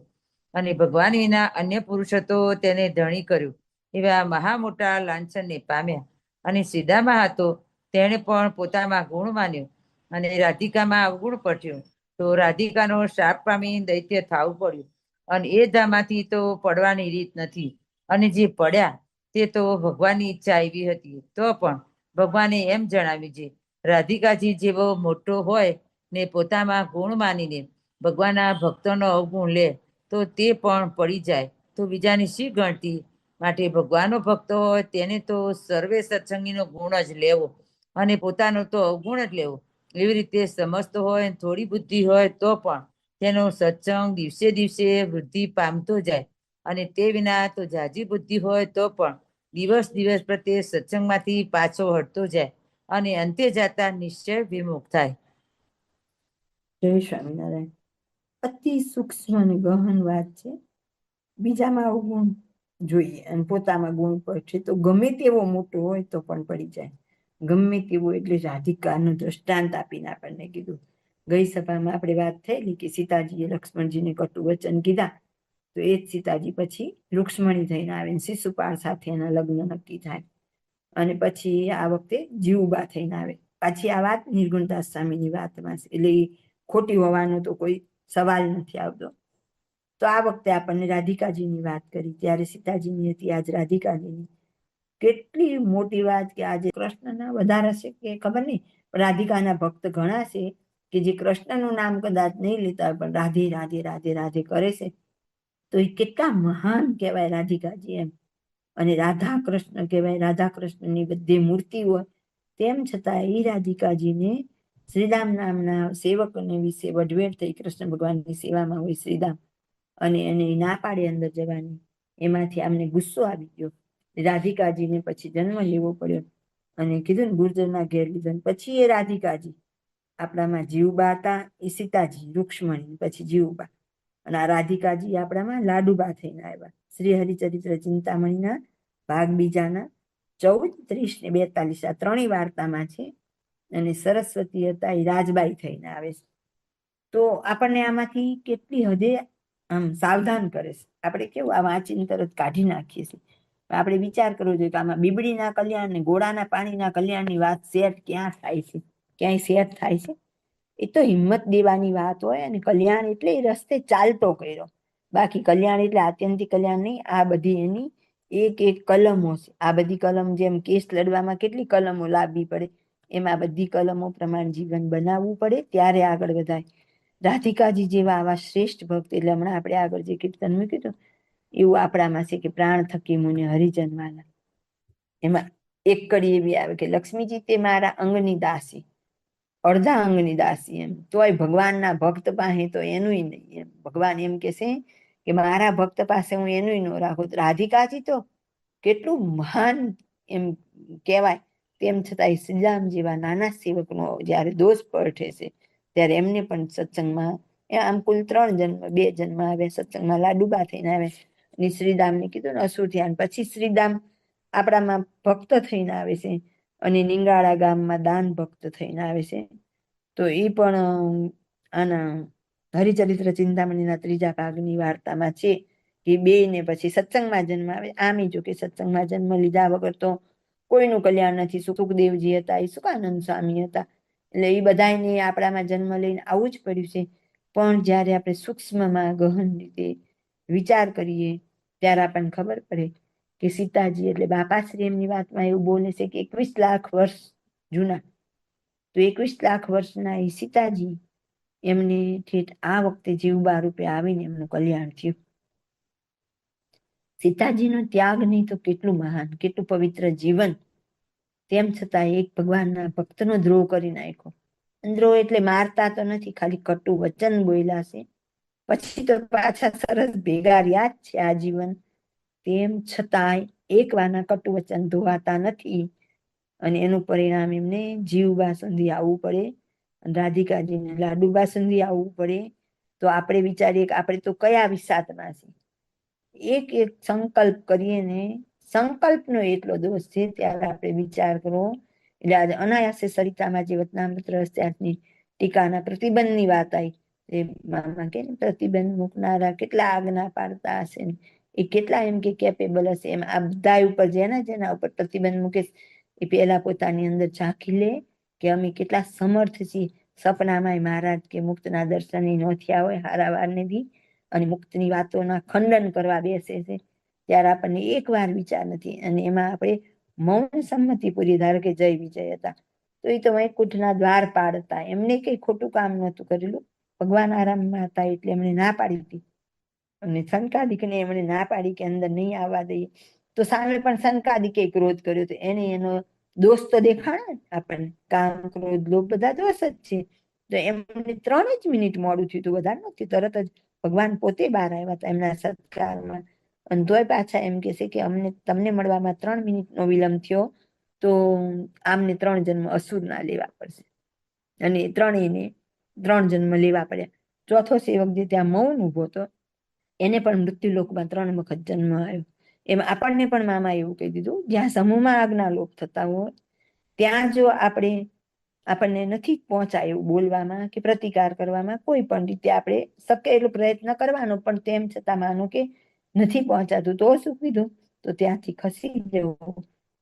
[SPEAKER 1] અને ભગવાન વિના અન્ય પુરુષો તો તેને ધણી કર્યું. એવા મહા મોટા લાંછનને પામ્યા. અને સીધામાં હતો તેણે પણ પોતામાં ગુણ માન્યો અને રાધિકામાં અવગુણ પટ્યો, તો રાધિકાનો શાપ પામી દૈત્ય થાવું પડ્યું. અને એ ધામાંથી તો પડવાની રીત નથી. અને જે પડ્યા તે તો ભગવાનની ઈચ્છા એવી હતી, તો પણ ભગવાને એમ જણાવ્યું છે, રાધિકાજી જેવો મોટો હોય ને પોતામાં ગુણ માનીને ભગવાનના ભક્તોનો અવગુણ લે તો તે પણ પડી જાય તો બીજાની શી ગણતી. માટે ભગવાનનો ભક્ત હોય તેને તો સર્વે સત્સંગીનો ગુણ જ લેવો અને પોતાનો તો અવગુણ જ લેવો. એવી રીતે સમજતો હોય, થોડી બુદ્ધિ હોય તો પણ તેનો સત્સંગ દિવસે દિવસે વૃદ્ધિ પામતો જાય. અને તે વિના તો જાજી બુદ્ધિ હોય તો પણ દિવસ દિવસ પ્રત્યે સત્સંગમાંથી પાછો હટતો જાય અને અંતે જાતા નિશ્ચય વિમુખ થાય.
[SPEAKER 2] જય સ્વામિનારાયણ. અતિ સૂક્ષ્મ અને ગહન વાત છે. બીજામાં અવગુણ જોઈએ અને પોતામાં ગુણ પડશે તો ગમે તેવો મોટો હોય તો પણ પડી જાય. ગમે તેવો, એટલે રાધિકાનું દ્રષ્ટાંત આપીને આપણને કીધું. ગઈ સભામાં આપણે વાત થયેલી કે સીતાજીએ લક્ષ્મણજીને કટુ વચન કીધા, તો એ જ સીતાજી પછી રૂક્ષ્મણી થઈને આવે, શિશુપાળ સાથે એના લગ્ન નક્કી થાય અને પછી આ વખતે જીવુબા થઈને આવે. પાછી આ વાત નિર્ગુણદાસ સ્વામીની વાતમાં છે, એટલે ખોટી હોવાનો તો કોઈ સવાલ નથી આવતો. તો આ વખતે આપણને રાધિકાજીની વાત કરી, ત્યારે સીતાજીની હતી, આજ રાધિકાજીની. કેટલી મોટી વાત કે આજે કૃષ્ણના વધારે છે કે ખબર નહીં, રાધિકાના ભક્ત ઘણા છે કે જે કૃષ્ણનું નામ કદાચ નહીં લેતા પણ રાધે રાધે રાધે રાધે કરે છે. તો એ કેટલા મહાન કહેવાય રાધિકાજી એમ. અને રાધા કૃષ્ણ કહેવાય, રાધા કૃષ્ણની બધી મૂર્તિ હોય, તેમ છતાં એ રાધિકાજીને શ્રીરામ નામના સેવકને વિશે વઢવેડ થઈ કૃષ્ણ ભગવાનની સેવામાં હોય શ્રીરામ, અને એને ના પાડે અંદર જવાની. એમાંથી આમને ગુસ્સો આવી ગયો, રાધિકાજીને પછી જન્મ લેવો પડ્યો અને કીધું ને ગુર્જરના ઘેર લીધો. પછી એ રાધિકાજી આપણામાં જીવબા હતા, એ સીતાજી રૂક્ષ્મણી પછી જીવબા, અને આ રાધિકાજી આપણામાં લાડુબા થઈને આવ્યા. શ્રી હરિચરિત્ર ચિંતામણીના ભાગ બીજાના 14, 30 ને 42 આ ત્રણેય વાર્તામાં છે. અને સરસ્વતી હતા એ રાજબાઈ થઈને આવે છે. તો આપણને આમાંથી કેટલી હદે આમ સાવધાન કરે છે. આપણે કેવું આ વાંચીને તરત કાઢી નાખીએ છીએ. આપણે વિચાર કરવો જોઈએ કે આમાં બીબડીના કલ્યાણ ને ઘોડાના પાણીના કલ્યાણની વાત સેટ ક્યાં થાય છે, ક્યાંય સેટ થાય છે? એ તો હિંમત દેવાની વાત હોય, અને કલ્યાણ એટલે એ રસ્તે ચાલતો કર્યો. બાકી કલ્યાણ એટલે આત્યંતિક કલ્યાણ નહીં. આ બધી એની એક એક કલમો છે. આ બધી કલમ જેમ કેસ લડવામાં કેટલી કલમો લાવવી પડે, એમાં બધી કલમો પ્રમાણે જીવન બનાવવું પડે, ત્યારે આગળ વધાય. રાધિકાજી જેવા આવા શ્રેષ્ઠ ભક્ત, એટલે હમણાં આપણે આગળ જે કીર્તન મૂક્યું હતું એવું આપણામાં છે કે પ્રાણ થકી મુને હરિજનવાલા. એમાં એક કડી એવી આવે કે લક્ષ્મીજી તે મારા અંગની દાસી, અડધા અંગની દાસી એમ. તોય ભગવાનના ભક્ત પાસે તો એનુંય નહીં એમ. ભગવાન એમ કે છે કે મારા ભક્ત પાસે હું એનુંય ન રાખું. રાધિકાજી તો કેટલું મહાન એમ કહેવાય. તેમ છતાં શ્રીરામ જેવા નાના સેવકનો જ્યારે દોષ પડઠે છે ત્યારે એમને પણ સત્સંગમાં, આમ કુલ 3 જન્મ, 2 જન્મ આવે સત્સંગમાં લાડુબા થઈને આવે. અને શ્રીરામને કીધું ને અસુર થયા, પછી શ્રીરામ આપણામાં ભક્ત થઈને આવે છે અને નિંગાળા ગામમાં દાન ભક્ત થઈને આવે છે. તો એ પણ આના હરિચરિત્ર ચિંતામણીના 3જા ભાગની વાર્તામાં છે કે 2 ને પછી સત્સંગમાં જન્મ આવે. આમ જો કે સત્સંગમાં જન્મ લીધા વગર તો કોઈનું કલ્યાણ નથી. સુખદેવજી હતા, એ સુખાનંદ સ્વામી હતા, એટલે એ બધાને આપણામાં જન્મ લઈને આવું જ પડ્યું છે. પણ જ્યારે આપણે સૂક્ષ્મમાં ગહન રીતે વિચાર કરીએ ત્યારે આપણને ખબર પડે કે સીતાજી એટલે બાપાશ્રી એમની વાતમાં એવું બોલે છે કે 21 લાખ વર્ષ જૂના. તો 21 લાખ વર્ષના એ સીતાજી એમને ઠેઠ આ વખતે જીવબા રૂપે આવીને એમનું કલ્યાણ થયું. સીતાજીનો ત્યાગ નહીં તો કેટલું મહાન, કેટલું પવિત્ર જીવન. તેમ છતાં એક ભગવાનના ભક્તનો દ્રોહ કરી નાખ્યો. દ્રોહ એટલે મારતા તો નથી, ખાલી કટુ વચન બોલ્યા છે. પછી તો પાછા સરસ ભેગા રહ્યા જ છે આજીવન. તેમ છતાંય એક વારના કટુ વચન ધોવાતા નથી, અને એનું પરિણામ એમને જીવબા સુધી આવવું પડે. અને રાધિકાજીને લાડુ બાસુંદી આવવું પડે તો આપણે વિચારીએ કે આપણે તો કયા વિષાદમાં છે. એક એક સંકલ્પ કરીએ ને, સંકલ્પનો એટલો દોષ છે. ત્યારે આપણે વિચાર કરવો. એટલે આજે અનાયાસે સરિતામાં જે વચનામૃત રહસ્યાર્થની ટીકાના પ્રતિબંધની વાત આવી, એ મામા કે પ્રતિબંધ મૂકનારા કેટલા આજ્ઞા પાડતા હશે ને, એ કેટલા એમ કે કેપેબલ હશે. એમ આ બધા ઉપર જેના ઉપર પ્રતિબંધ મૂકે એ પહેલા પોતાની અંદર ઝાંખી લે કે અમે કેટલા સમર્થ છીએ. સપનામાં મહારાજ કે મુક્તના દર્શન ન થયા હોય હારાવારને બી, અને મુક્તની વાતોના ખંડન કરવા બેસે છે, ત્યારે આપણને એક વાર વિચાર નથી. અને એમાં આપણે મૌન સંમતિ પૂરી. ધારો કે જય વિજય હતા, તો એ તો વૈકુંઠના દ્વાર પાડતા, એમને કઈ ખોટું કામ નહોતું કરેલું. ભગવાન આરામમાં હતા એટલે એમણે ના પાડી હતી. અને સંકાદિકને એમણે ના પાડી કે અંદર નહીં આવવા દઈએ, તો સામે પણ સંકાદિકે ક્રોધ કર્યો, તો એને એનો દોષ તો દેખાણે આપણને. કામ, ક્રોધ, લોભ બધા દોષ જ છે. તો એમને 3 જ મિનિટ મોડું થયું હતું, વધારે નથી. તરત જ ભગવાન પોતે બહાર આવ્યા હતા એમના સત્કારમાં. અને તોય પાછા એમ કે છે કે અમને તમને મળવામાં 3 મિનિટનો વિલંબ થયો, તો આમને 3 જન્મ અસુરના લેવા પડશે. અને 3 જન્મ લેવા પડ્યા. ચોથો સેવક જે ત્યાં મૌન ઉભો હતો, એને પણ મૃત્યુલોકમાં 3 વખત જન્મ આવ્યો. એમ આપણને પણ મામા એવું કહી દીધું, જ્યાં સમૂહમાં આજ્ઞા લોપ થતા હોય ત્યાં જો આપણને નથી પહોંચાય એવું બોલવામાં કે પ્રતિકાર કરવામાં, કોઈ પણ રીતે આપણે શક્ય એટલો પ્રયત્ન કરવાનો, પણ તેમ છતાં માનો કે નથી પહોંચાતું, તો શું કીધું? તો ત્યાંથી ખસી જવું.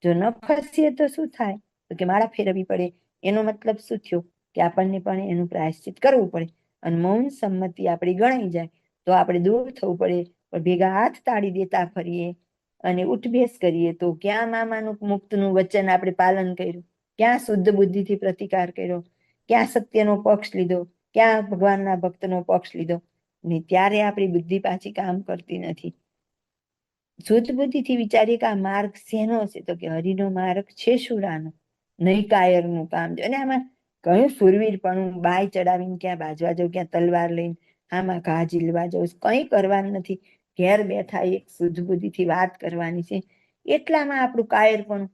[SPEAKER 2] જો ન ખસીએ તો શું થાય? તો કે માળા ફેરવવી પડે. એનો મતલબ શું થયો? કે આપણને પણ એનું પ્રાયશ્ચિત કરવું પડે. અને મૌન સંમતિ આપણી ગણાઈ જાય તો આપણે દૂર થવું પડે. પણ ભેગા હાથ તાળી દેતા ફરીએ અને ઉઠબેસ કરીએ, તો ક્યાં મામાનું મુક્તનું વચન આપણે પાલન કર્યું? ક્યાં શુદ્ધ બુદ્ધિથી પ્રતિકાર કર્યો? ક્યાં સત્યનો પક્ષ લીધો? ક્યાં ભગવાનના ભક્તનો પક્ષ લીધો? ને ત્યારે આપણી બુદ્ધિ પાછી કામ કરતી નથી. શુદ્ધ બુદ્ધિથી વિચારીએ કે આ માર્ગ શેનો છે? તો કે હરિનો માર્ગ છે શુરાનો, નહીં કાયરનું કામ. અને આમાં કયું સુરવીરપણું, બાય ચડાવીને ક્યાં બાજવા જવું, ક્યાં તલવાર લઈને આમાં ઘા ઝીલવા જવું, કંઈ કરવાનું નથી. ઘેર બેઠા એક શુદ્ધ બુદ્ધિથી વાત કરવાની છે. એટલામાં આપણું કાયરપણું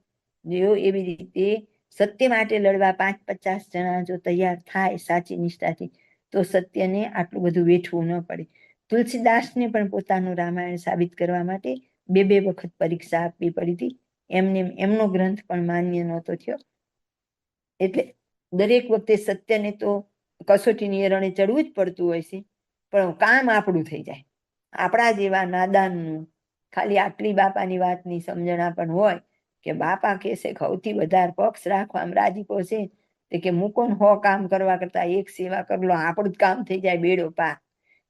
[SPEAKER 2] જો એવી રીતે સત્ય માટે લડવા 5-50 જણા જો તૈયાર થાય સાચી નિષ્ઠાથી, તો સત્યને આટલું બધું વેઠવું ન પડે. તુલસીદાસને પણ પોતાનું રામાયણ સાબિત કરવા માટે 2 વખત પરીક્ષા આપવી પડી હતી. એમનો ગ્રંથ પણ માન્ય નહોતો થયો. એટલે દરેક વખતે સત્યને તો કસોટીની રણે ચડવું જ પડતું હોય છે, પણ કામ આપણું થઈ જાય. આપણા જેવા નાદાનનું ખાલી આટલી બાપાની વાતની સમજણા પણ હોય કે બાપા કહેશે સૌથી વધારે પક્ષ રાખવામાં રાજીપો છે, તો કે મૂકો ને 100 કામ કરવા કરતા એક સેવા કરલો, આપણું જ કામ થઈ જાય, બેડો પાર.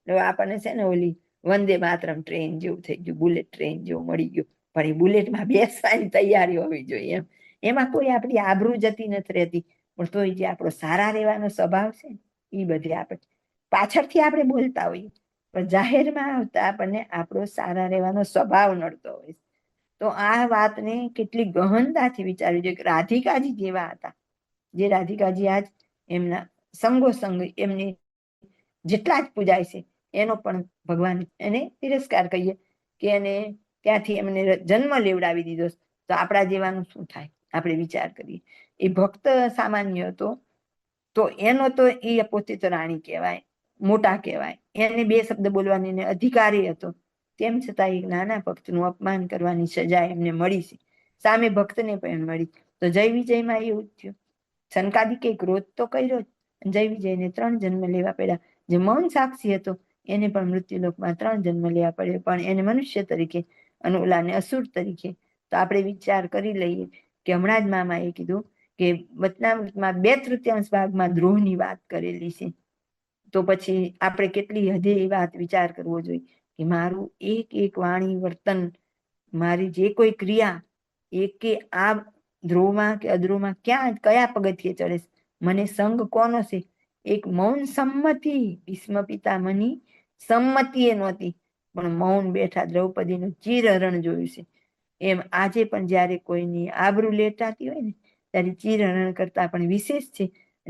[SPEAKER 2] એટલે આપણને છે ને ઓલી વંદે માતરમ ટ્રેન જેવું થઈ ગયું, બુલેટ ટ્રેન જેવું મળી ગયું. પણ એ બુલેટમાં બેસવાની તૈયારી હોવી જોઈએ. એમાં કોઈ આપણી આબરૂ જતી નથી રહેતી, પણ તોય જે આપણો સારા રહેવાનો સ્વભાવ છે એ બધે આપણે પાછળથી આપણે બોલતા હોઈએ, પણ જાહેરમાં આવતા આપણને આપણો સારા રહેવાનો સ્વભાવ નડતો હોય. તો આ વાતને કેટલી ગહનતાથી વિચારવી જોઈએ. રાધિકાજી જેવા હતા, જે રાધિકાજી આજ એમના સંગોસંગ એમને જેટલા જ પૂજાય છે, એનો પણ ભગવાન એને તિરસ્કાર કહીએ કે એને ત્યાંથી એમને જન્મ લેવડાવી દીધો. તો આપણા જેવાનું શું થાય? આપણે વિચાર કરીએ. એ ભક્ત સામાન્ય હતો, તો એનો તો એ પોતે તો રાણી કહેવાય, મોટા કહેવાય, એને 2 શબ્દ બોલવાની એને અધિકારી હતો. તેમ છતાં એક નાના ભક્તનું અપમાન કરવાની સજા એમને મળી છે. સામે ભક્તને પણ મળી. તો જય વિજયમાં એવું જ થયું. સંકાદિકે ક્રોધ તો કર્યો જ, જય વિજયને 3 જન્મ લેવા પડ્યા. જે મૌન સાક્ષી હતો એને પણ મૃત્યુલોકમાં 3 જન્મ લેવા પડ્યો, પણ એને મનુષ્ય તરીકે અને ઓલાને અસુર તરીકે. તો આપણે વિચાર કરી લઈએ કે હમણાં જ મામાએ કીધું કે વચનામૃતમાં 2/3 ભાગમાં દ્રોહની વાત કરેલી છે. તો પછી આપણે કેટલી હદે એ વાત વિચાર કરવો જોઈએ કે મારું એક વાણી, વર્તન, મારી જે કોઈ ક્રિયા એ કે આ ધ્રુવમાં કે અધ્રુવમાં કયા પગથિયે ચડે છે? મને સંગ કોનો છે? એક મૌન સંમતિ. ભીષ્મ પિતામહની સંમતિ એ નહોતી, પણ મૌન બેઠા દ્રૌપદીનું ચીરહરણ જોયું છે. એમ આજે પણ જ્યારે કોઈની આબરૂ લેટાતી હોય ને, ત્યારે ચીરહરણ કરતા પણ વિશેષ છે.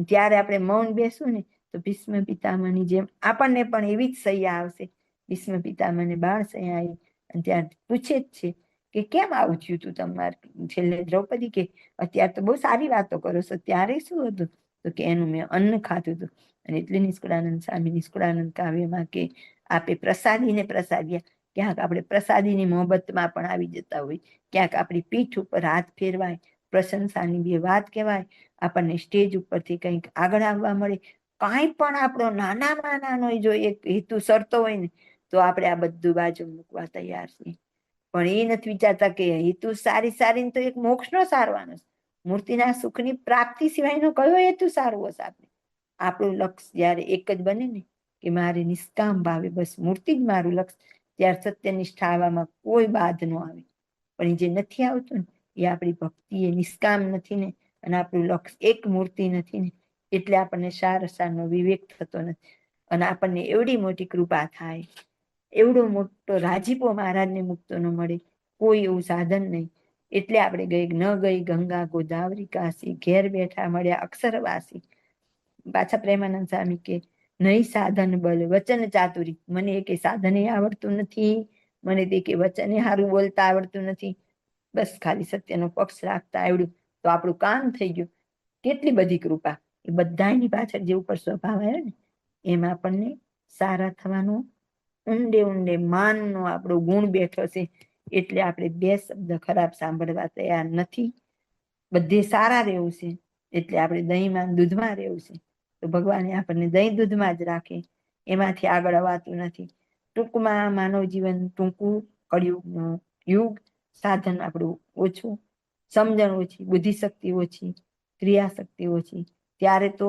[SPEAKER 2] ત્યારે આપણે મૌન બેસવું ને, તો ભીષ્મ પિતામહની જેમ આપણને પણ એવી જ સૈયા આવશે. ભીષ્મ પિતામહને બાળ સૈયા આવી, અને ત્યાં પૂછે જ છે કે કેમ આવું થયું તું તમારે? છેલ્લે દ્રૌપદી કે અત્યારે તો બહુ સારી વાતો કરો છો, ત્યારે શું હતું? તો કે એનું મેં અન્ન ખાધું હતું. અને એટલે નિષ્કુળાનંદ સ્વામી નિષ્કુળાનંદ કાવ્યમાં કે આપે પ્રસાદીને પ્રસાદ્યા. ક્યાંક આપણે પ્રસાદીની મોહબ્બતમાં પણ આવી જતા હોય, ક્યાંક આપણી પીઠ ઉપર હાથ ફેરવાય, પ્રશંસાની બે વાત કહેવાય, આપણને સ્ટેજ ઉપરથી કંઈક આગળ આવવા મળે, કાંઈ પણ આપણો નાનામાં નાનો જો એક હેતુ સરતો હોય ને, તો આપણે આ બધું બાજુ મૂકવા તૈયાર છીએ. પણ એ નથી વિચારતા કે હેતુ સારી તો એક મોક્ષનો સારવાનો છે. મૂર્તિના સુખની પ્રાપ્તિ સિવાયનો કયો હેતુ સારવો હશે આપણે? આપણું લક્ષ્ય જ્યારે એક જ બને ને કે મારે નિષ્કામ ભાવે બસ મૂર્તિ જ મારું લક્ષ્ય, ત્યારે સત્યનિષ્ઠા આવવામાં કોઈ બાધ ન આવે. પણ જે નથી આવતું ને એ આપણી ભક્તિ એ નિષ્કામ નથી ને, અને આપણું લક્ષ્ય એક મૂર્તિ નથી ને, એટલે આપણને સારસારનો વિવેક થતો નથી. અને આપણને એવડી મોટી કૃપા થાય, એવડો મોટો રાજીપો મહારાજને મુક્તો ન મળે, કોઈ એવું સાધન નહીં. એટલે આપણે ન ગઈ ગંગા ગોદાવરી કાશી, ઘેર બેઠા મળ્યા અક્ષરવાસી. પાછા પ્રેમાનંદ સ્વામી કે નહીં સાધન બળ વચન ચાતુરી, મને કે સાધને આવડતું નથી, મને તે કે વચને સારું બોલતા આવડતું નથી, બસ ખાલી સત્યનો પક્ષ રાખતા આવડ્યું તો આપણું કામ થઈ ગયું. કેટલી બધી કૃપા! એ બધાની પાછળ જે ઉપર સ્વભાવ આવ્યો ને એમાં આપણને સારા થવાનો ઊંડે ઊંડે માનનો આપણો ગુણ બેઠો છે. એટલે આપણે બે શબ્દ ખરાબ સાંભળવા તૈયાર નથી. બધે સારા રહેવું છે, એટલે આપણે દહીંમાં દૂધમાં રહેવું છે. તો ભગવાને આપણને દહીં દૂધમાં જ રાખે, એમાંથી આગળ અવાતું નથી. ટૂંકમાં માનવ જીવન ટૂંકું, કળિયુગનો યુગ, સાધન આપણું ઓછું, સમજણ ઓછી, બુદ્ધિશક્તિ ઓછી, ક્રિયાશક્તિ ઓછી. ત્યારે તો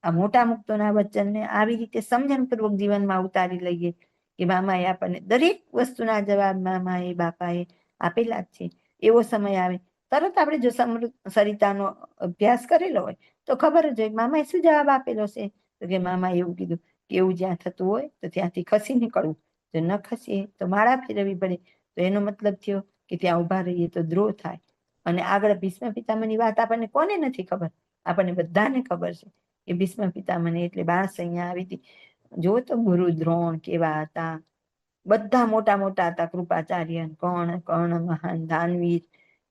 [SPEAKER 2] આ મોટા મુક્તોના વચનને આવી રીતે સમજણપૂર્વક જીવનમાં ઉતારી લઈએ કે મામાએ આપણને દરેક વસ્તુના જવાબ મામાએ બાપાએ આપેલા જ છે. એવો સમય આવે તરત આપણે જો સરિતાનો અભ્યાસ કરેલો હોય તો ખબર જ હોય મામાએ શું જવાબ આપેલો છે. તો કે મામાએ એવું કીધું કે એવું જ્યાં થતું હોય તો ત્યાંથી ખસી નીકળવું, જો ન ખસીએ તો માળા ફેરવવી પડે. તો એનો મતલબ થયો કે ત્યાં ઉભા રહીએ તો દ્રોહ થાય. અને આગળ ભીષ્મ પિતામહની વાત આપણને કોને નથી ખબર? આપણને બધાને ખબર છે કે ભીષ્મ પિતામહ એટલે 12 અહીંયા આવી હતી. જો તો ગુરુ દ્રોણ કેવા હતા, બધા મોટા મોટા હતા, કૃપાચાર્ય, કર્ણ મહાન દાનવીર,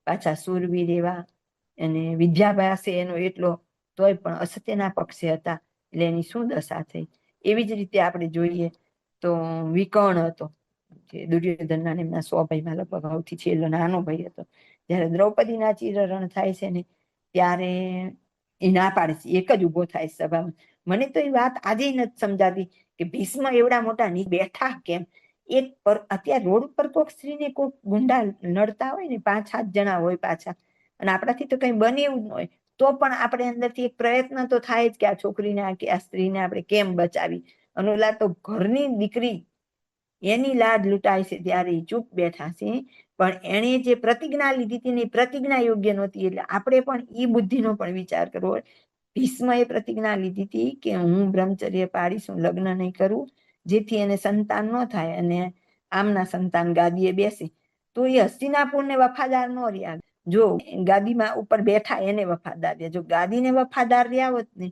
[SPEAKER 2] પાછા સુરવીર એવા, અને વિદ્યાભ્યાસે એનો એટલો, તોય પણ અસત્યના પક્ષે હતા. એટલે એની શું દશા થઈ? એવી જ રીતે આપણે જોઈએ તો વિકર્ણ હતો, જે દુર્યોધનના એમના 100 ભાઈમાં લગભગ સૌથી છેલ્લો નાનો ભાઈ હતો. જ્યારે દ્રૌપદીના ચિરહરણ થાય છે ને ત્યારે એ ના પાડે છે, એક જ ઉભો થાય સભામાં. મને તો એ વાત આજે નથી સમજાતી કે ભીષ્મ એવડા મોટા બેઠા કેમ? એક પર અત્યારે રોડ પર કોઈક સ્ત્રીને કોઈક ગુંડા નડતા હોય ને, 5-7 જણા હોય પાછા, અને આપણાથી તો કઈ બને એવું જ ન હોય, તો પણ આપણે અંદરથી એક પ્રયત્ન તો થાય જ કે આ છોકરીને કે આ સ્ત્રીને આપણે કેમ બચાવી. અને ઓલા તો ઘરની દીકરી, એની લાડ લૂંટાય છે ત્યારે ચૂપ બેઠા છે. પણ એણે જે પ્રતિજ્ઞા લીધી હતી ને પ્રતિજ્ઞા યોગ્ય નહોતી. એટલે આપણે પણ એ બુદ્ધિનો પણ વિચાર કરવો હોય. ભીષ્મએ પ્રતિજ્ઞા લીધી હતી કે હું બ્રહ્મચર્ય પાડીશ, હું લગ્ન નહીં કરું, જેથી એને સંતાન ન થાય અને આમના સંતાન ગાદીએ બેસે. તો એ હસ્તિનાપુરને વફાદાર ન રહ્યા. જો ગાદીમાં ઉપર બેઠા એને વફાદાર રહ્યા, જો ગાદીને વફાદાર રહ્યા હોત ને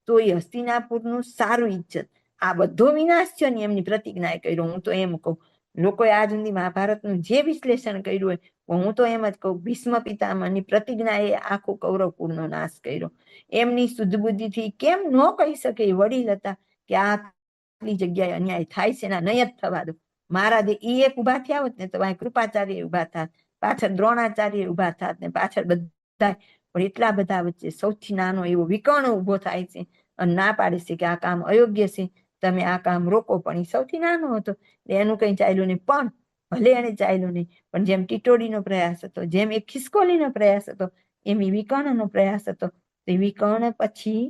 [SPEAKER 2] તો એ હસ્તિનાપુરનું સારું ઇજ્જત. આ બધો વિનાશ છે ને એમની પ્રતિજ્ઞાએ કર્યો. હું તો એમ કહું, લોકોએ આજ સુધી મહાભારતનું જે વિશ્લેષણ કર્યું હોય, હું તો એમ જ કહું, ભીષ્મ પિતામહની પ્રતિજ્ઞાએ આખો કૌરવ કુળનો નાશ કર્યો. એમની શુદ્ધ બુદ્ધિથી કેમ ન કહી શકે વડીલ હતા કે આટલી જગ્યાએ અન્યાય થાય છે, એના નહીં જ થવા દો. મહારાજે ઈ એક ઉભા થયા હોત ને તો કૃપાચાર્ય ઉભા થાત, પાછળ દ્રોણાચાર્ય ઉભા થાત ને પાછળ બધા. પણ એટલા બધા વચ્ચે સૌથી નાનો એવો વિકર્ણ ઉભો થાય છે અને ના પાડે છે કે આ કામ અયોગ્ય છે, તમે આ કામ રોકો. પણ એ સૌથી નાનો હતો, એનું કઈ ચાલ્યું નહીં. પણ ભલે એને ચાલ્યું નહીં, પણ જેમ ટીટોડીનો પ્રયાસ હતો, જેમ એક ખિસકોલીનો પ્રયાસ હતો, એમ વિકર્ણનો પ્રયાસ હતો. તો વિકર્ણ પછી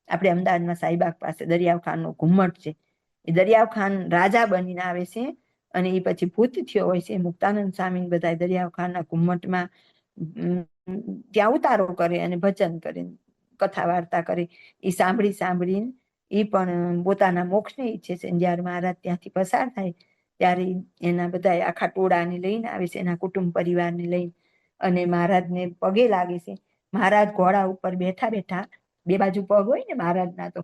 [SPEAKER 2] આપણે અમદાવાદમાં સાઈબાગ પાસે દરિયાવ ખાનનો ઘુમ્મટ છે, એ દરિયાવ ખાન રાજા બનીને આવે છે અને એ પછી ભૂત થયો હોય છે. મુક્તાનંદ સ્વામી બધા દરિયાવ ખાનના ઘુમ્મટમાં ત્યાં ઉતારો કરે અને ભજન કરે, કથા વાર્તા કરે. એ સાંભળીને એ પણ પોતાના મોક્ષને ઈચ્છે છે. જ્યારે મહારાજ ત્યાંથી પસાર થાય ત્યારે એના બધા આખા ટોળાને લઈને આવે છે, એના કુટુંબ પરિવારને લઈને, અને મહારાજને પગે લાગે છે. મહારાજ ઘોડા ઉપર બેઠા બેઠા, બે બાજુ પગ હોય ને મહારાજના, તો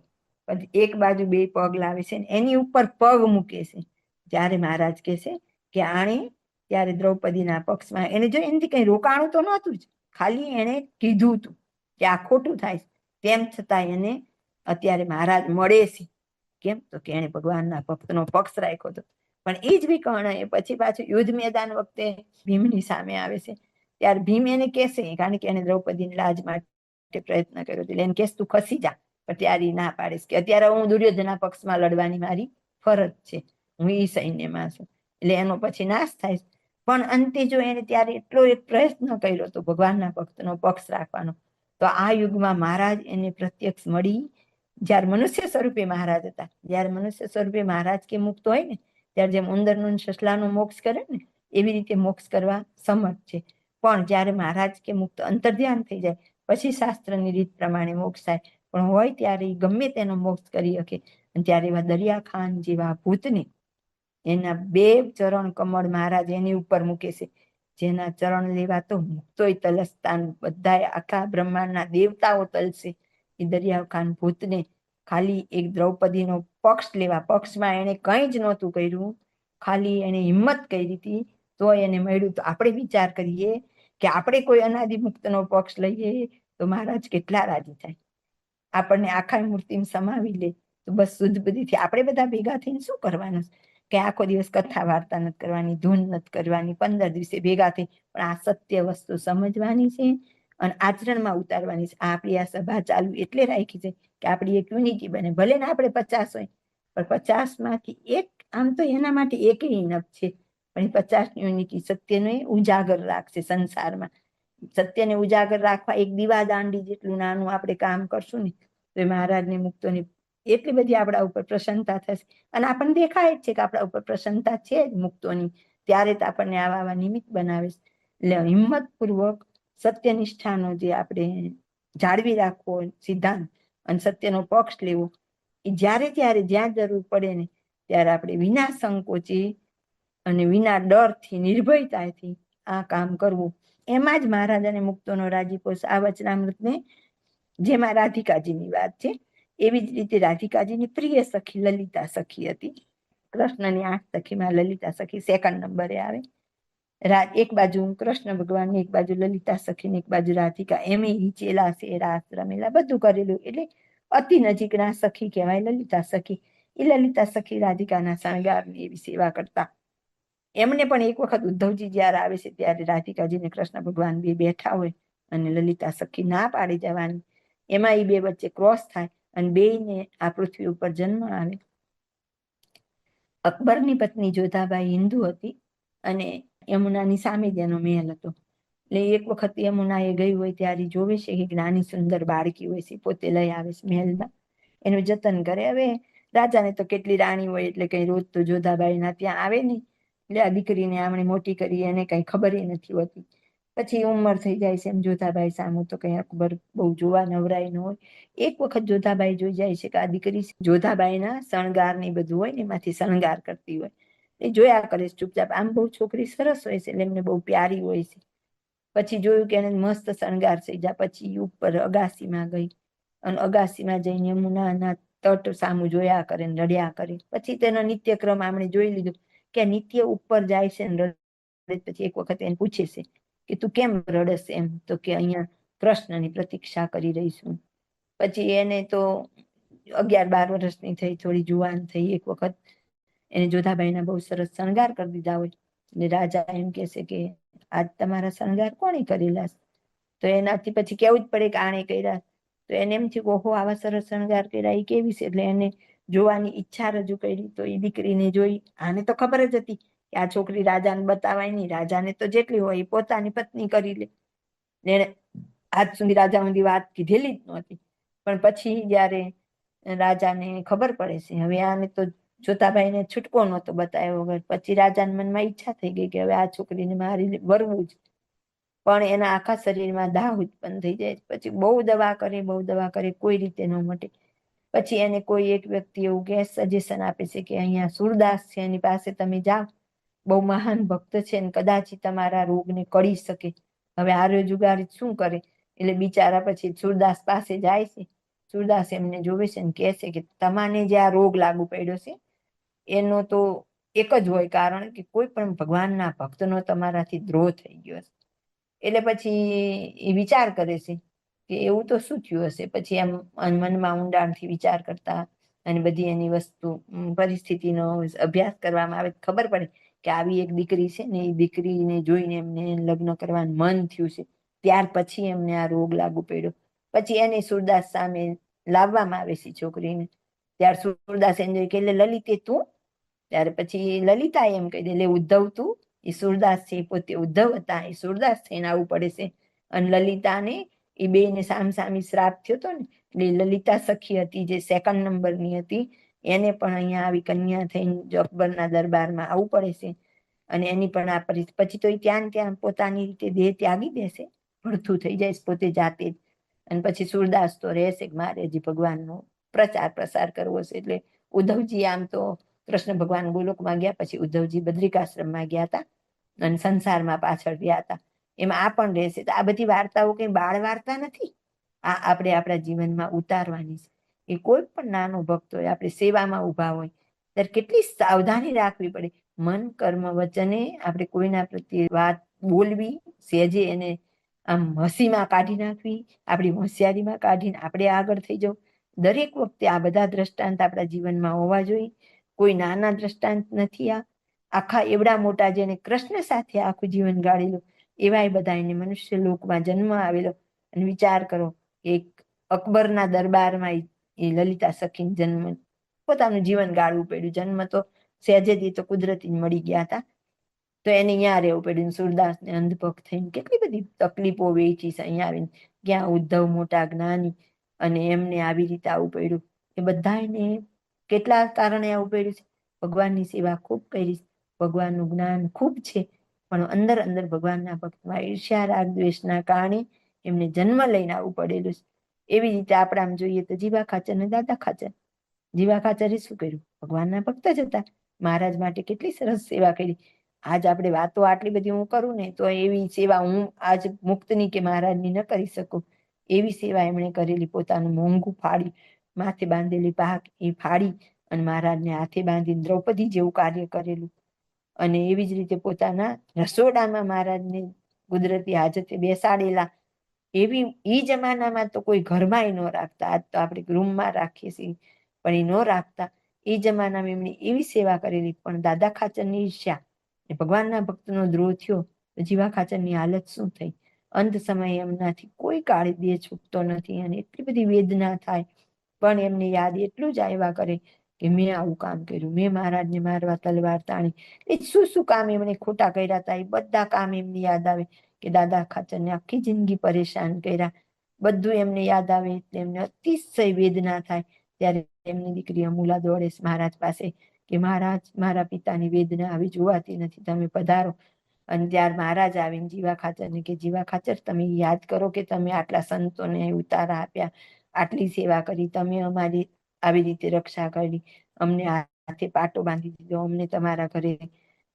[SPEAKER 2] એક બાજુ 2 પગ લાવે છે, એની ઉપર પગ મૂકે છે. ત્યારે મહારાજ કહે છે કે આણે ત્યારે દ્રૌપદીના પક્ષમાં એને જો એનાથી કઈ રોકાણું તો નહોતું જ, ખાલી એને કીધું હતું કે આ ખોટું થાય. તેમ છતાં એને અત્યારે મહારાજ મળે છે. કેમ તો કે એને ભગવાનના ભક્તનો પક્ષ રાખ્યો હતો. પણ એ જ વિકર્ણ એ પછી પાછું યુદ્ધ મેદાન વખતે ભીમની સામે આવે છે. ત્યારે ભીમ એને કહેશે, કારણ કે એને દ્રૌપદીની લાજ માટે પ્રયત્ન કર્યો એટલે એને કહેશે તું ખસી જા. પણ ત્યારે ના પાડીશ કે અત્યારે હું દુર્યોધનના પક્ષમાં લડવાની મારી ફરજ છે, હું એ સૈન્યમાં છું. એટલે એનો પછી નાશ થાય. પણ અંતે જો એને ત્યારે એટલો એક પ્રયત્ન કર્યો હતો ભગવાનના ભક્તનો પક્ષ રાખવાનો, તો આ યુગમાં મહારાજ એને પ્રત્યક્ષ મળી. જયારે મનુષ્ય સ્વરૂપે મહારાજ હતા, જયારે મનુષ્ય સ્વરૂપે મહારાજ કે મુક્ત હોય ને, ત્યારે જેમ ઉંદરનું સસલાનું મોક્ષ કરે ને, એવી રીતે મોક્ષ કરવા સમર્થ છે. પણ જયારે મહારાજ કે મુક્ત અંતર્ધ્યાન થઈ જાય પછી શાસ્ત્રની રીત પ્રમાણે મોક્ષ થાય. પણ હોય ત્યારે ગમે તેનો મોક્ષ કરી શકે. અને ત્યારે એવા દરિયા ખાન જેવા ભૂતને એના 2 ચરણ કમળ મહારાજ એની ઉપર મૂકે છે. જેના ચરણ લેવા તો મુક્તોય તલસ્તાન, બધા આખા બ્રહ્માંડના દેવતાઓ તલશે. એ દરિયા ખાન ભૂતને ખાલી એક દ્રૌપદીનો પક્ષ લેવા, પક્ષમાં એને કંઈ જ નહોતું કર્યું, ખાલી એને હિંમત કરી હતી તો એને મળ્યું. તો આપણે વિચાર કરીએ કે આપણે કોઈ અનાદિ મુક્તનો પક્ષ લઈએ તો મહારાજ કેટલા રાજી થાય. આપણને આખા મૂર્તિમાં સમાવી લે તો બસ શુદ્ધ બુદ્ધિથી આપણે બધા ભેગા થઈને શું કરવાનું કે આખો દિવસ કથા વાર્તા નથી કરવાની, ધૂન નથી કરવાની, 15 દિવસે ભેગા થઈ, પણ આ સત્ય વસ્તુ સમજવાની છે અને આચરણમાં ઉતારવાની છે. આપણી આ સભા ચાલુ એટલે રાખી છે કે આપણી એક યુનિટી બને. ભલે ને આપણે 50 હોય, પણ 50માંથી એક, આમ તો એના માટે એક ઇનફ છે, પણ એ 50ની યુનિટી સત્યને ઉજાગર રાખશે સંસારમાં. સત્યને ઉજાગર રાખવા એક દીવાદાંડી જેટલું નાનું આપણે કામ કરશું ને, તો મહારાજની મુક્તોની એટલી બધી આપણા ઉપર પ્રસન્નતા થશે. અને આપણને દેખાય જ છે કે આપણા ઉપર પ્રસન્નતા છે જ મુક્તોની, ત્યારે જ આપણને આવા નિમિત્ત બનાવે છે. એટલે હિંમતપૂર્વક સત્યનિષ્ઠાનો જે આપણે જાળવી રાખવો સિદ્ધાંત અને સત્યનો પક્ષ લેવો, એ જ્યારે ત્યારે જ્યાં જરૂર પડે ને ત્યારે આપણે વિના સંકોચે અને વિના ડરથી, નિર્ભયતાથી આ કામ કરવું. એમાં જ મહારાજ અને મુક્તોનો રાજીપો. આ વચનામૃતને જેમાં રાધિકાજીની વાત છે, એવી જ રીતે રાધિકાજીની પ્રિય સખી લલિતા સખી હતી. કૃષ્ણની 8 સખીમાં લલિતા સખી 2nd નંબરે આવે. એક બાજુ કૃષ્ણ ભગવાન, એક બાજુ લલિતા સખી, એક બાજુ રાધિકા. એમ ચેલા છે, રાસ રમેલા, બધું કરેલું. એટલે અતિ નજીકના સખી કહેવાય લલિતા સખી. એ લલિતા સખી રાધિકાના શણગારની એવી સેવા કરતા. એમને પણ એક વખત ઉદ્ધવજી જયારે આવે છે ત્યારે રાધિકાજીને કૃષ્ણ ભગવાન બે બેઠા હોય અને લલિતા સખી ના પાડી જવાની. એમાં એ બે વચ્ચે ક્રોસ થાય અને બેયને આ પૃથ્વી ઉપર જન્મ આવે. અકબરની પત્ની જોધાબાઈ હિન્દુ હતી અને યમુનાની સામે જ એનો મહેલ હતો. એટલે એક વખત યમુના એ ગઈ હોય ત્યારે જોવે છે કે નાની સુંદર બાળકી હોય છે, પોતે લઈ આવે છે મહેલમાં, એનું જતન કરે. હવે રાજાને તો કેટલી રાણી હોય એટલે કઈ રોજ તો જોધાબાઈના ત્યાં આવે નહીં. એટલે આ દીકરીને આમણે મોટી કરી એને કઈ ખબર નથી હોતી. પછી ઉંમર થઈ જાય છે એમ જોધાબાઈ સામું તો કઈ અકબર બહુ જોવા નવરાય ન હોય. એક વખત જોધાબાઈ જોઈ જાય છે કે આ દીકરી જોધાબાઈના શણગાર ને બધું હોય ને એમાંથી શણગાર કરતી હોય. એ જોયા કરે છે ચૂપચાપ. આમ બહુ છોકરી સરસ હોય છે એટલે એમને બહુ પ્યારી હોય છે. પછી જોયું કે એને મસ્ત શણગાર થઈ જાય. પછી ઉપર અગાસીમાં ગઈ અને અગાસીમાં જઈને યમુનાના તટ સામું જોયા કરે ને રડ્યા કરે. પછી તેનો નિત્યક્રમ આપણે જોઈ લીધું કે નિત્ય ઉપર જાય છે ને રડે. પછી એક વખત એને પૂછે છે કે તું કેમ રડસ એમ, તો કે અહીંયા કૃષ્ણની પ્રતીક્ષા કરી રહી છું. પછી એને તો 11-12 વર્ષની થઈ, થોડી જુવાન થઈ. એક વખત એને જોધાબાઈના બહુ સરસ શણગાર કરી દીધા હોય એટલે રાજા એમ કહેશે કે આજ તમારા શણગાર કોણે કરેલા? તો એનાથી પછી કેવું જ પડે કે આણે કર્યા. તો એને એમ થયું ઓહો આવા સરસ શણગાર કર્યા, એ કેવી છે? એટલે એને જોવાની ઈચ્છા રજૂ કરી. તો એ દીકરીને જોઈ, આને તો ખબર જ હતી કે આ છોકરી રાજાને બતાવાય નહીં, રાજાને તો જેટલી હોય એ પોતાની પત્ની કરી લે. એને આજ સુધી રાજા સુધી વાત કીધેલી જ નહોતી. પણ પછી જયારે રાજાને ખબર પડે છે હવે આને તો જોધાબાઈને છૂટકો નહોતો બતાવ્યો વગર, પછી રાજાના મનમાં ઈચ્છા થઈ ગઈ કે હવે આ છોકરીને મારી વરવું જ. પણ એના આખા શરીરમાં દાહ ઉત્પન્ન થઈ જાય. પછી બહુ દવા કરે, બહુ દવા કરે, કોઈ રીતે ન મટે. પછી એને કોઈ એક વ્યક્તિ એવું કે સજેશન આપે છે કે અહીંયા સુરદાસ છે, એની પાસે તમે જાઓ, બહુ મહાન ભક્ત છે ને કદાચ તમારા રોગને કળી શકે. હવે આર્ય જુગારી શું કરે? એટલે બિચારા પછી સુરદાસ પાસે જાય છે. સુરદાસ એમને જોવે છે ને કહે છે કે તમાને જે આ રોગ લાગુ પડ્યો છે એનો તો એક જ હોય કારણ કે કોઈ પણ ભગવાનના ભક્તનો તમારાથી દ્રોહ થઈ ગયો છે. એટલે પછી એ વિચાર કરે છે કે એવું તો શું થયું હશે. પછી એમ મનમાં ઊંડાણથી વિચાર કરતા અને બધી એની વસ્તુ પરિસ્થિતિનો અભ્યાસ કરવામાં આવે, ખબર પડે કે આવી એક દીકરી છે ને, એ દીકરીને જોઈને એમને લગ્ન કરવાનું મન થયું છે. ત્યાર પછી એમને આ રોગ લાગુ પડ્યો. પછી એને સુરદાસ સામે લાવવામાં આવે છે છોકરીને. ત્યાર સુરદાસ એને કે લલિતે તું, ત્યારે પછી લલિતા એમ કહી દે, ઉદ્ધવ તું. એ સુરદાસ છે, પોતે ઉદ્ધવ હતા, એ સુરદાસ થઈને આવવું પડે છે. અને લલિતાને એ બે ને સામસામી શ્રાપ થયો હતો ને, એટલે લલિતા સખી હતી જે સેકન્ડ નંબરની હતી, એને પણ અહીંયા આવી કન્યા થઈને અકબરના દરબારમાં આવવું પડે છે. અને એની પણ આ પછી તો એ ત્યાં પોતાની રીતે દેહ ત્યાગી દેશે, ભડથું થઈ જાય પોતે જાતે જ. અને પછી સુરદાસ તો રહેશે કે મારે હજી ભગવાનનો પ્રચાર પ્રસાર કરવો છે. એટલે ઉદ્ધવજી આમ તો કૃષ્ણ ભગવાન ગોલોકમાં ગયા, પછી ઉદ્ધવજી બદ્રિકાશ્રમમાં ગયા હતા અને સંસારમાં પાછળ રહ્યા હતા. એમાં આ પણ રહેશે. તો આ બધી વાર્તાઓ કઈ બાળ વાર્તા નથી, આ આપણે આપણા જીવનમાં ઉતારવાની છે. એ કોઈ પણ નાનો ભક્ત હોય, આપણે સેવામાં ઊભા હોય ત્યારે કેટલી સાવધાની રાખવી પડે. મન કર્મ વચને આપણે કોઈના પ્રત્યે વાત બોલવી, સહેજે એને આમ હસીમાં કાઢી નાખવી, આપણી હોશિયારીમાં કાઢીને આપણે આગળ થઈ જવું. દરેક વખતે આ બધા દ્રષ્ટાંત આપણા જીવનમાં હોવા જોઈએ. કોઈ નાના દ્રષ્ટાંત નથી. આ આખા એવડા મોટા જેને કૃષ્ણ સાથે આખું જીવન ગાળેલું, એવા બધા એને મનુષ્ય લોકમાં જન્મ આવેલો. અને વિચાર કરો કે અકબરના દરબારમાં એ લલિતા સખીને જન્મ, પોતાનું જીવન ગાળવું પડ્યું. જન્મ તો સહેજેથી તો કુદરતી મળી ગયા હતા, તો એને અહીંયા રહેવું પડ્યું. સુરદાસને અંધભક્ત થઈને કેટલી બધી તકલીફો વેચી છે અહીંયા આવીને. ક્યાં ઉદ્ધવ મોટા જ્ઞાની, અને એમને આવી રીતે આવવું પડ્યું. એ બધા એને કેટલા કારણે આવવું પડ્યું છે. ભગવાનની સેવા ખૂબ કરી, ભગવાનનું જ્ઞાન ખૂબ છે, પણ અંદર અંદર ભગવાનના ભક્તમાં ઈર્ષ્યા રાગ દ્વેષના કારણે એમને જન્મ લઈને આવવું પડેલું છે. એવી રીતે આપણે આમ જોઈએ તો જીવા ખાચર ને દાદા ખાચર. જીવા ખાચરે શું કર્યું? ભગવાનના ભક્ત જ હતા. મહારાજ માટે કેટલી સરસ સેવા કરી. આજ આપણે વાતો આટલી બધી હું કરું ને, તો એવી સેવા હું આજ મુક્તની કે મહારાજની ન કરી શકું. એવી સેવા એમણે કરેલી. પોતાનું મોંઘું ફાડી, માથે બાંધેલી પાક એ ફાડી અને મહારાજને હાથે બાંધીને દ્રૌપદી જેવું કાર્ય કરેલું. અને એવી જ રીતે પોતાના રસોડામાં મહારાજને કુદરતી હાજતે બેસાડેલા. એવી ઈ જમાનામાં તો કોઈ ઘરમાં ન રાખતા. આજ તો આપણે રૂમમાં રાખીએ છીએ, પણ એ ન રાખતા. એ જમાનામાં એમણે એવી સેવા કરેલી. પણ દાદા ખાચરની ઈર્ષ્યા, ભગવાનના ભક્તનો દ્રોહ થયો તો જીવા ખાચરની હાલત શું થઈ? અંત સમયે એમનાથી કોઈ કાળે દેહ છૂટતો નથી, અને એટલી બધી વેદના થાય, પણ એમને યાદ એટલું જ આવ્યા કરે કે મેં આવું કામ કર્યું, મેં મહારાજને મારવા તલવાર તાણી. એ શું કામ એમણે ખોટા કર્યા હતા, એ બધા કામ એમને યાદ આવે કે દાદા ખાચરને આખી જિંદગી પરેશાન કર્યા. બધું એમને યાદ આવે એટલે એમને અતિશય વેદના થાય. ત્યારે એમની દીકરી અમૂલા દોડે મહારાજ પાસે કે મહારાજ, મારા પિતાની વેદના આવી જોવાતી નથી, તમે પધારો. અને ત્યાર મહારાજ આવીને જીવા ખાચરને કે જીવા ખાચર, તમે યાદ કરો કે તમે આટલા સંતોને ઉતારા આપ્યા, આટલી સેવા કરી, તમે અમારી આવી રીતે રક્ષા કરી, અમને હાથે પાટો બાંધી દીધો, અમને તમારા ઘરે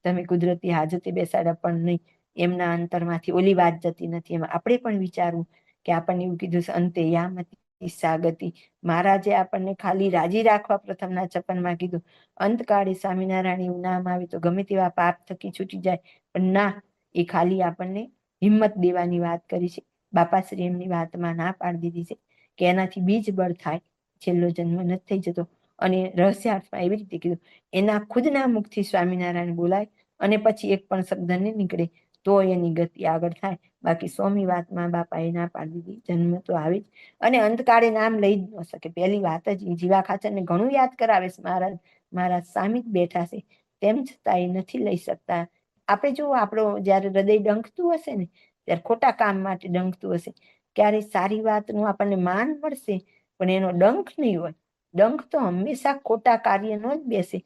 [SPEAKER 2] તમે કુદરતી હાજતે બેસાડ્યા, પણ નહીં. એમના અંતરમાંથી ઓલી વાત જતી નથી. એમાં આપણે પણ વિચારવું કે આપણને એવું કીધું છે અંતે યામતી સાગતી. મહારાજે આપણને ખાલી રાજી રાખવા પ્રથમના 56માં કીધું. અંતકાળે સ્વામિનારાયણ એવું નામ આવે તો ગમે તેવા પાપ થકી છૂટી જાય, પણ ના, એ ખાલી આપણને હિંમત દેવાની વાત કરી છે. બાપાશ્રી એમની વાતમાં ના પાડી દીધી છે કે એનાથી બીજ બળ થાય, છેલ્લો જન્મ નથી થઈ જતો. અને રહસ્યાર્થમાં એવી રીતે કીધું, એના ખુદના મુખથી સ્વામિનારાયણ બોલાય અને પછી એક પણ શબ્દ નહીં નીકળે તો એની ગતિ આગળ થાય. બાકી 100મી વાતમાં બાપાએ ના પાડી દીધી, જન્મ તો આવે જ. અને અંતકાળે નામ લઈ જ ન શકે. પહેલી વાત જ જીવા ખાચરને ઘણું યાદ કરાવે છે મહારાજ. મહારાજ સામી જ બેઠા છે, તેમ છતાં એ નથી લઈ શકતા. આપણે જો આપણો જયારે હૃદય ડંખતું હશે ને, ત્યારે ખોટા કામ માટે ડંખતું હશે. ક્યારે સારી વાતનું આપણને માન મળશે, પણ એનો ડંખ નહીં હોય. ડંખ તો હંમેશા ખોટા કાર્યનો જ બેસે.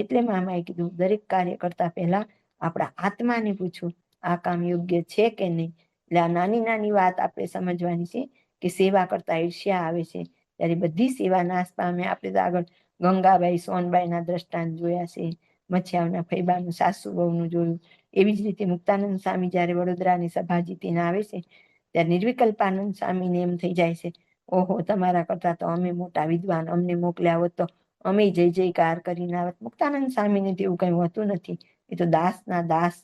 [SPEAKER 2] એટલે મામાએ કીધું, દરેક કાર્ય કરતા પહેલા આપણા આત્માને પૂછવું, આ કામ યોગ્ય છે કે નહીં. એટલે આ નાની નાની વાત આપણે સમજવાની છે કે સેવા કરતા ઈર્ષ્યા આવે છે, ત્યારે બધી સેવા નાશ પામે. આપણે તો આગળ ગંગાબાઈ સોનબાઈના દ્રષ્ટાંત જોયા છે, મચ્છાવના ફૈબાનું સાસુ વહુનું જોયું. એવી જ રીતે મુક્તાનંદ સ્વામી જયારે વડોદરાની સભા જીતીને આવે છે, ત્યારે નિર્વિકલ્પાનંદ સ્વામીને એમ થઈ જાય છે, ઓહો, તમારા કરતા તો અમે મોટા વિદ્વાન, અમને મોકલ્યા હોત તો અમે જય જયકાર કરીને આવત. મુક્તાનંદ સ્વામીને તેવું કઈ હોતું નથી, એ તો દાસના દાસ.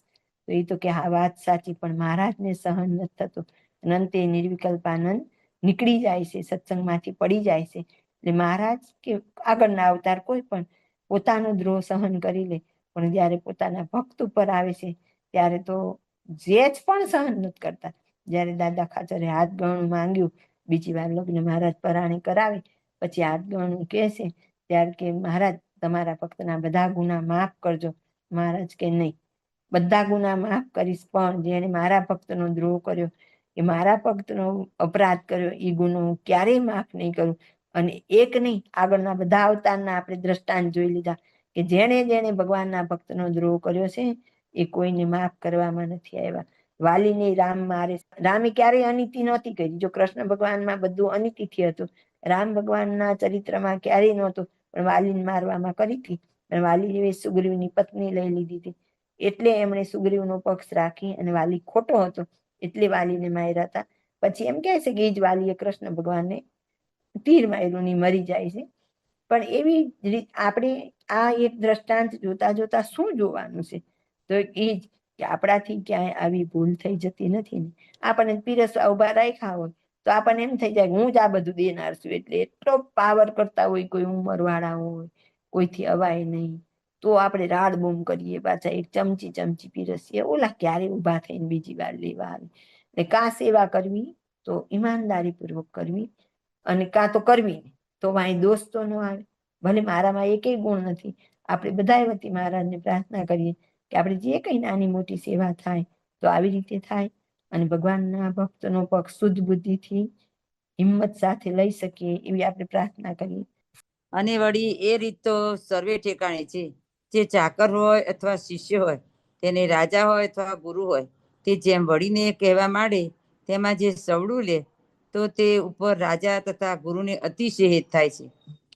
[SPEAKER 2] તો એ તો કે હા વાત સાચી, પણ મહારાજને સહન નથી થતું. અંતે નિર્વિકલ્પાનંદ નીકળી જાય છે, સત્સંગમાંથી પડી જાય છે. એટલે મહારાજ કે આગળના અવતાર કોઈ પણ પોતાનો દ્રોહ સહન કરી લે, પણ જ્યારે પોતાના ભક્ત ઉપર આવે છે ત્યારે તો જે જ પણ સહન નથી કરતા. જ્યારે દાદા ખાચરે હાથ ગણું માંગ્યું, બીજી વાર લગ્ન મહારાજ પરાણે કરાવે, પછી હાથ ગણું કહે છે, ત્યારે કે મહારાજ તમારા ભક્તના બધા ગુના માફ કરજો. મહારાજ કે નહીં, બધા ગુના માફ કરીશ, પણ જેણે મારા ભક્તનો દ્રોહ કર્યો, એ મારા ભક્તનો અપરાધ કર્યો, એ ગુનો હું ક્યારેય માફ નહીં કરું. અને એક નહીં, આગળના બધા અવતારના આપણે દ્રષ્ટાંત જોઈ લીધા કે જેણે જેણે ભગવાનના ભક્તનો દ્રોહ કર્યો છે એ કોઈને માફ કરવામાં નથી આવ્યા. વાલીને રામ મારે, રામે ક્યારેય અનીતિ નહોતી કરી. જો કૃષ્ણ ભગવાનમાં બધું અનીતિથી હતું, રામ ભગવાનના ચરિત્રમાં ક્યારેય નહોતું, પણ વાલીને મારવામાં કરી હતી. પણ વાલીએ સુગ્રીવની પત્ની લઈ લીધી હતી, એટલે એમણે સુગ્રીવનો પક્ષ રાખી, અને વાલી ખોટો હતો એટલે વાલીને માર્યા હતા. પછી એમ કહે છે કે એ જ વાલીએ કૃષ્ણ ભગવાનને તીર માર્યું ને મરી જાય છે. પણ એવી રીત આપણે આ એક દ્રષ્ટાંત જોતા જોતા શું જોવાનું છે? તો એ જ કે આપણાથી ક્યાંય આવી ભૂલ થઈ જતી નથી ને. આપણને પીરસવા ઉભા રાખ્યા હોય તો આપણને એમ થઈ જાય હું જ આ બધું દેનાર છું, એટલે એટલો પાવર કરતા હોય, કોઈ ઉંમરવાળા હોય, કોઈથી અવાય નહીં, તો આપણે રાડ બોમ કરીએ, પાછા એક ચમચી પીરસીએ, ઓલા ક્યારે ઊભા થઈને બીજી વાર લેવા આવે. એટલે કાં સેવા કરવી તો ઈમાનદારીપૂર્વક કરવી, અને કાં તો કરવી તો વાંય દોષ તો ન આવે. ભલે મારામાં એકેય ગુણ નથી, આપણે બધા વતી મહારાજને પ્રાર્થના કરીએ કે આપણે જે કંઈ નાની મોટી સેવા થાય તો આવી રીતે થાય, અને ભગવાનના ભક્તનો પક્ષ શુદ્ધ બુદ્ધિથી હિંમત સાથે લઈ શકીએ એવી આપણે પ્રાર્થના કરીએ.
[SPEAKER 1] અને વળી એ રીત તો સર્વે ઠેકાણે છે. જે ચાકર હોય અથવા શિષ્ય હોય, તેને રાજા હોય અથવા ગુરુ હોય, તે જેમ વળીને કહેવા માંડે તેમાં જે સવડું લે તો તે ઉપર રાજા તથા ગુરુને અતિશય હેત થાય છે.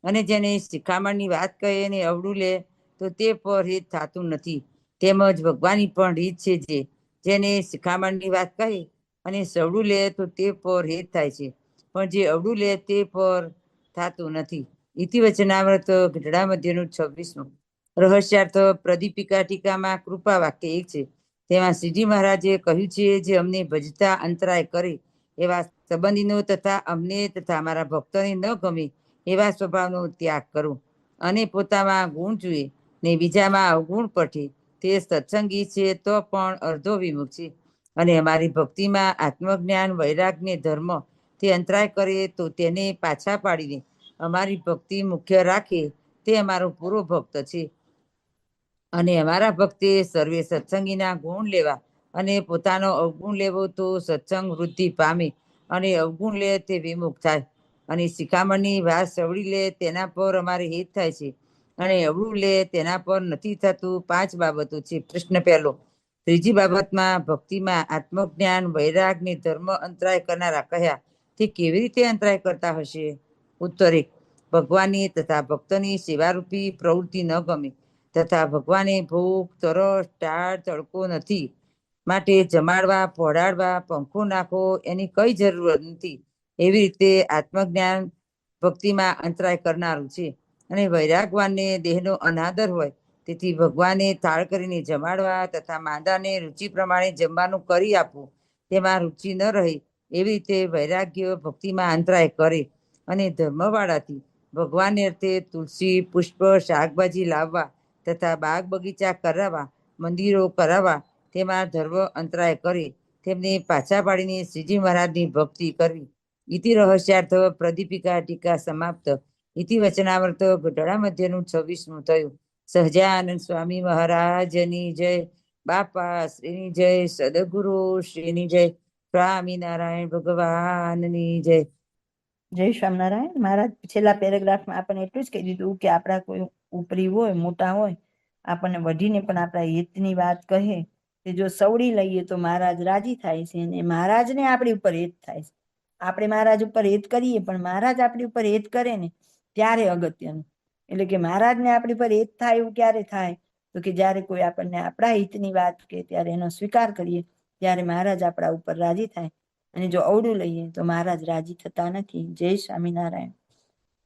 [SPEAKER 1] અને જેને શિખામણની વાત કહે ને અવળું લે તો તે પર હિત થતું નથી. તેમજ ભગવાનની પણ રીત છે, જેને શિખામણની વાત કહે અને સવડું લે તો તે પર હેત થાય છે, પણ જે અવળું લે તે પર થતું નથી. ઇતિ વચનામૃત ગઢડા મધ્યનું 26મું. રહસ્યાર્થ પ્રદીપિકા ટીકામાં કૃપા વાક્ય એક છે. તેમાં શ્રીજી મહારાજે કહ્યું છે, જે અમને ભજતા અંતરાય કરે એવા સંબંધીનો તથા અમને તથા અમારા ભક્તોને ન ગમે એવા સ્વભાવનો ત્યાગ કરો, અને પોતામાં ગુણ જોઈએ ને બીજામાં અવગુણ પઠે, તે સત્સંગી છે તો પણ અર્ધો વિમુખ છે. અને અમારી ભક્તિમાં આત્મજ્ઞાન, વૈરાગ ને ધર્મ તે અંતરાય કરે તો તેને પાછા પાડીને અમારી ભક્તિ મુખ્ય રાખે તે અમારો પૂરો ભક્ત છે. અને અમારા ભક્તે સર્વે સત્સંગીના ગુણ લેવા અને પોતાનો અવગુણ લેવો તો સત્સંગ વૃદ્ધિ પામે, અને અવગુણ લે તે વિમુખ થાય. અને શિખામણની વાત સવડી લે તેના પર અમારે હિત થાય છે, અને અવળું લે તેના પર નથી થતું. 5 બાબતો છે. પ્રશ્ન પહેલો, ત્રીજી બાબતમાં ભક્તિમાં આત્મજ્ઞાન, વૈરાગ ને ધર્મ અંતરાય કરનારા કયા? તે કેવી રીતે અંતરાય કરતા હશે? ઉત્તર 1, ભગવાનની તથા ભક્તની સેવારૂપી પ્રવૃત્તિ ન ગમે, તથા ભગવાને ભૂખ, તરસ, ટાળ, તડકો નથી, માટે જમાડવા, પહોળાડવા, પંખો નાખવો એની કઈ જરૂર નથી. એવી રીતે આત્મજ્ઞાન ભક્તિમાં અંતરાય કરનારું છે. અને વૈરાગવાનને દેહનો અનાદર હોય, તેથી ભગવાને થાળ કરીને જમાડવા તથા માંદાને રુચિ પ્રમાણે જમવાનું કરી આપવું, તેમાં રુચિ ન રહી, એવી રીતે વૈરાગ્ય ભક્તિમાં અંતરાય કરે. અને ધર્મવાળાથી ભગવાનને અર્થે તુલસી, પુષ્પ, શાકભાજી લાવવા તથા બાગ બગીચા કરાવવા, મંદિરો કરાવવા, તેમાં ધર્મ અંતરાય કરે, તેમને પાછા પાડીને શ્રીજી મહારાજની ભક્તિ કરવી. ઇતિ રહસ્યાર્થ પ્રદીપિકા ટીકા સમાપ્ત. ઇતિ વચનામૃત ગઢડા મધ્યનું 26મું થયું. સહજાનંદ સ્વામી મહારાજની જય. બાપા શ્રીની જય. સદગુરુ શ્રીની જય. સ્વામિનારાયણ ભગવાનની જય.
[SPEAKER 2] જય સ્વામિનારાયણ. મહારાજ છેલ્લા પેરેગ્રાફમાં આપણને એટલું જ કહી દીધું કે આપણા કોઈ ઉપરી હોય, મોટા હોય, આપણને વઢીને પણ આપણા હિતની વાત કહે, કે જો સવડી લઈએ તો મહારાજ રાજી થાય છે, અને મહારાજને આપણી ઉપર હિત થાય છે. આપણે મહારાજ ઉપર હિત કરીએ, પણ મહારાજ આપણી ઉપર હિત કરે ને ત્યારે અગત્યનું. એટલે કે મહારાજને આપણી ઉપર હિત થાય એવું ક્યારે થાય? તો કે જ્યારે કોઈ આપણને આપણા હિતની વાત કે ત્યારે એનો સ્વીકાર કરીએ, ત્યારે મહારાજ આપણા ઉપર રાજી થાય. અને જો અવળું લઈએ તો મહારાજ રાજી થતા નથી. જય સ્વામિનારાયણ.